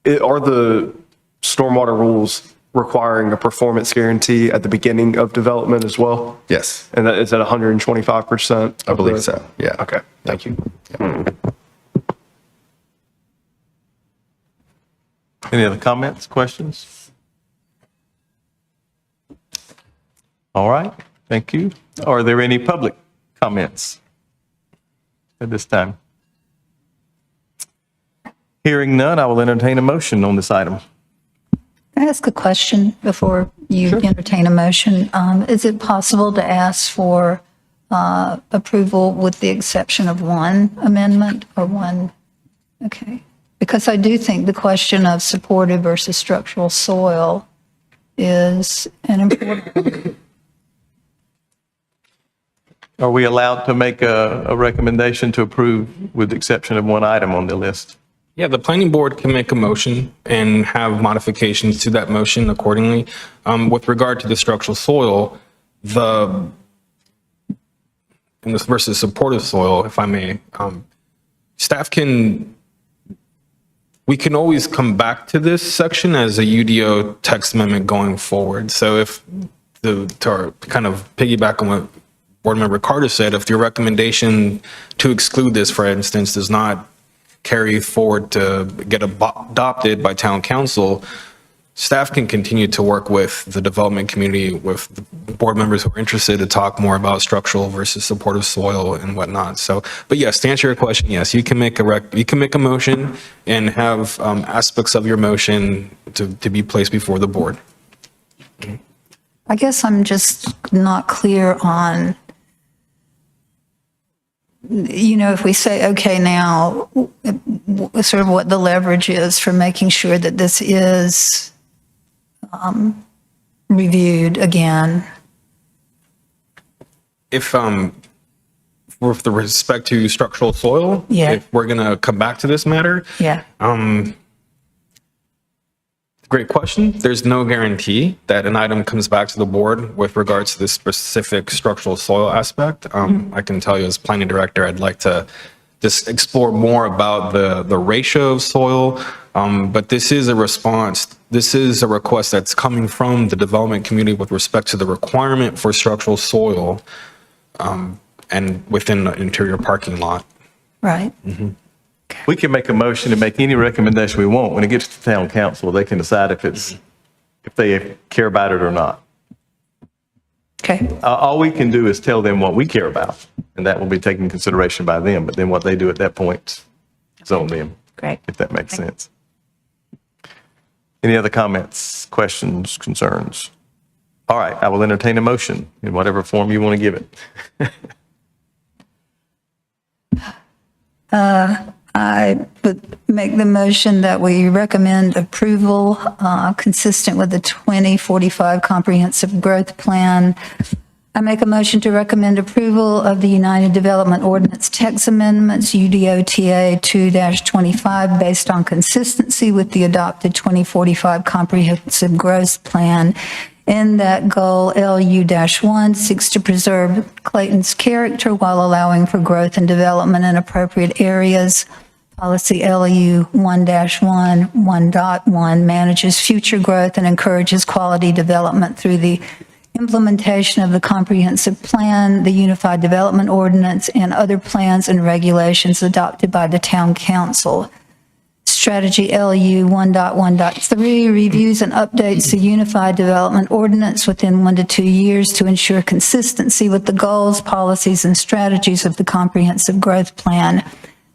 the stormwater rules requiring a performance guarantee at the beginning of development as well? Yes. And is that 125%? I believe so. Yeah. Okay. Thank you. Any other comments, questions? All right, thank you. Are there any public comments at this time? Hearing none, I will entertain a motion on this item. Can I ask a question before you entertain a motion? Is it possible to ask for approval with the exception of one amendment or one? Okay. Because I do think the question of supported versus structural soil is an important one. Are we allowed to make a recommendation to approve with the exception of one item on the list? Yeah, the planning board can make a motion and have modifications to that motion accordingly. With regard to the structural soil, and this versus supportive soil, if I may, we can always come back to this section as a UDO text amendment going forward. So if to kind of piggyback on what Board Member Carter said, if your recommendation to exclude this, for instance, does not carry forward to get adopted by town council, staff can continue to work with the development community, with the board members who are interested to talk more about structural versus supportive soil and whatnot. So, but yes, to answer your question, yes, you can make a motion and have aspects of your motion to be placed before the board. I guess I'm just not clear on, if we say, okay, now, sort of what the leverage is for making sure that this is reviewed again. If, with the respect to structural soil, Yeah. if we're going to come back to this matter, Yeah. great question. There's no guarantee that an item comes back to the board with regards to this specific structural soil aspect. I can tell you as planning director, I'd like to just explore more about the ratio of soil. But this is a response. This is a request that's coming from the development community with respect to the requirement for structural soil and within the interior parking lot. Right. We can make a motion to make any recommendation we want. When it gets to town council, they can decide if they care about it or not. Okay. All we can do is tell them what we care about, and that will be taken into consideration by them. But then what they do at that point is on them, Great. if that makes sense. Any other comments, questions, concerns? All right, I will entertain a motion in whatever form you want to give it. I would make the motion that we recommend approval consistent with the 2045 Comprehensive Growth Plan. I make a motion to recommend approval of the United Development Ordinance text amendments, UDOTA 2-25, based on consistency with the adopted 2045 Comprehensive Growth Plan. In that goal, LU-1 seeks to preserve Clayton's character while allowing for growth and development in appropriate areas. Policy LU 1-1 manages future growth and encourages quality development through the implementation of the comprehensive plan, the Unified Development Ordinance, and other plans and regulations adopted by the town council. Strategy LU 1.1.3 reviews and updates the Unified Development Ordinance within 1 to 2 years to ensure consistency with the goals, policies, and strategies of the Comprehensive Growth Plan.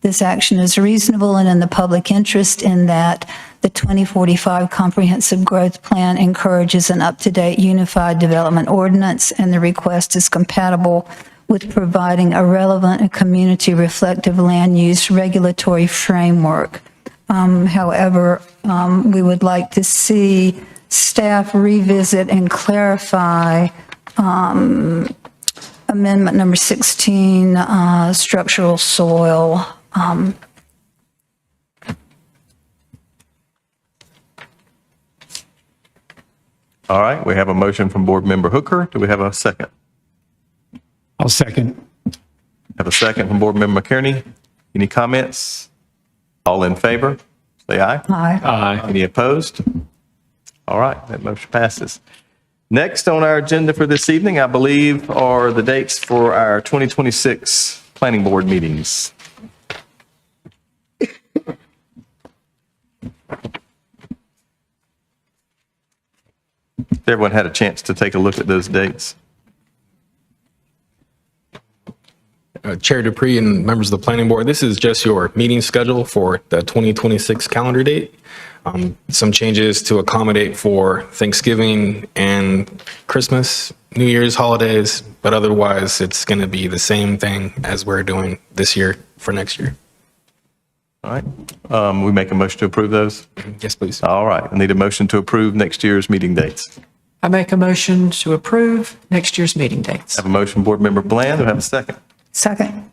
This action is reasonable and in the public interest in that the 2045 Comprehensive Growth Plan encourages an up-to-date Unified Development Ordinance, and the request is compatible with providing a relevant and community-reflective land use regulatory framework. However, we would like to see staff revisit and clarify amendment number 16, structural soil. All right, we have a motion from Board Member Hooker. Do we have a second? I'll second. Have a second from Board Member McKinney. Any comments? All in favor, say aye. Aye. Any opposed? All right, that motion passes. Next on our agenda for this evening, I believe, are the dates for our 2026 Planning Board meetings. Everyone had a chance to take a look at those dates. Chair Dupree and members of the planning board, this is just your meeting schedule for the 2026 calendar date. Some changes to accommodate for Thanksgiving and Christmas, New Year's holidays, but otherwise it's going to be the same thing as we're doing this year for next year. All right, we make a motion to approve those? Yes, please. All right, I need a motion to approve next year's meeting dates. I make a motion to approve next year's meeting dates. Have a motion, Board Member Bland. Do I have a second? Second.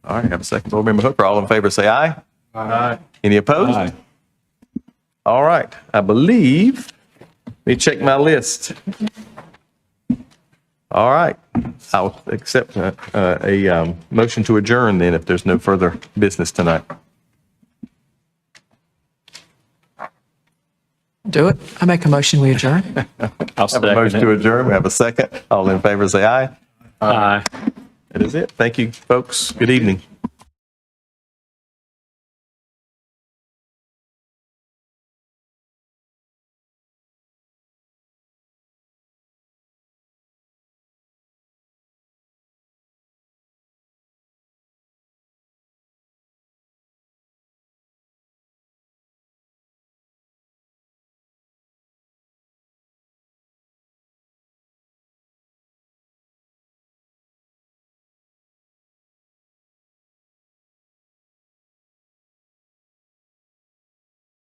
All right, have a second, Board Member Hooker. All in favor, say aye. Aye. Any opposed? Aye. All right, I believe, let me check my list. All right, I'll accept a motion to adjourn then if there's no further business tonight. Do it. I make a motion, we adjourn. Have a motion to adjourn. We have a second. All in favor, say aye. Aye. That is it. Thank you, folks. Good evening.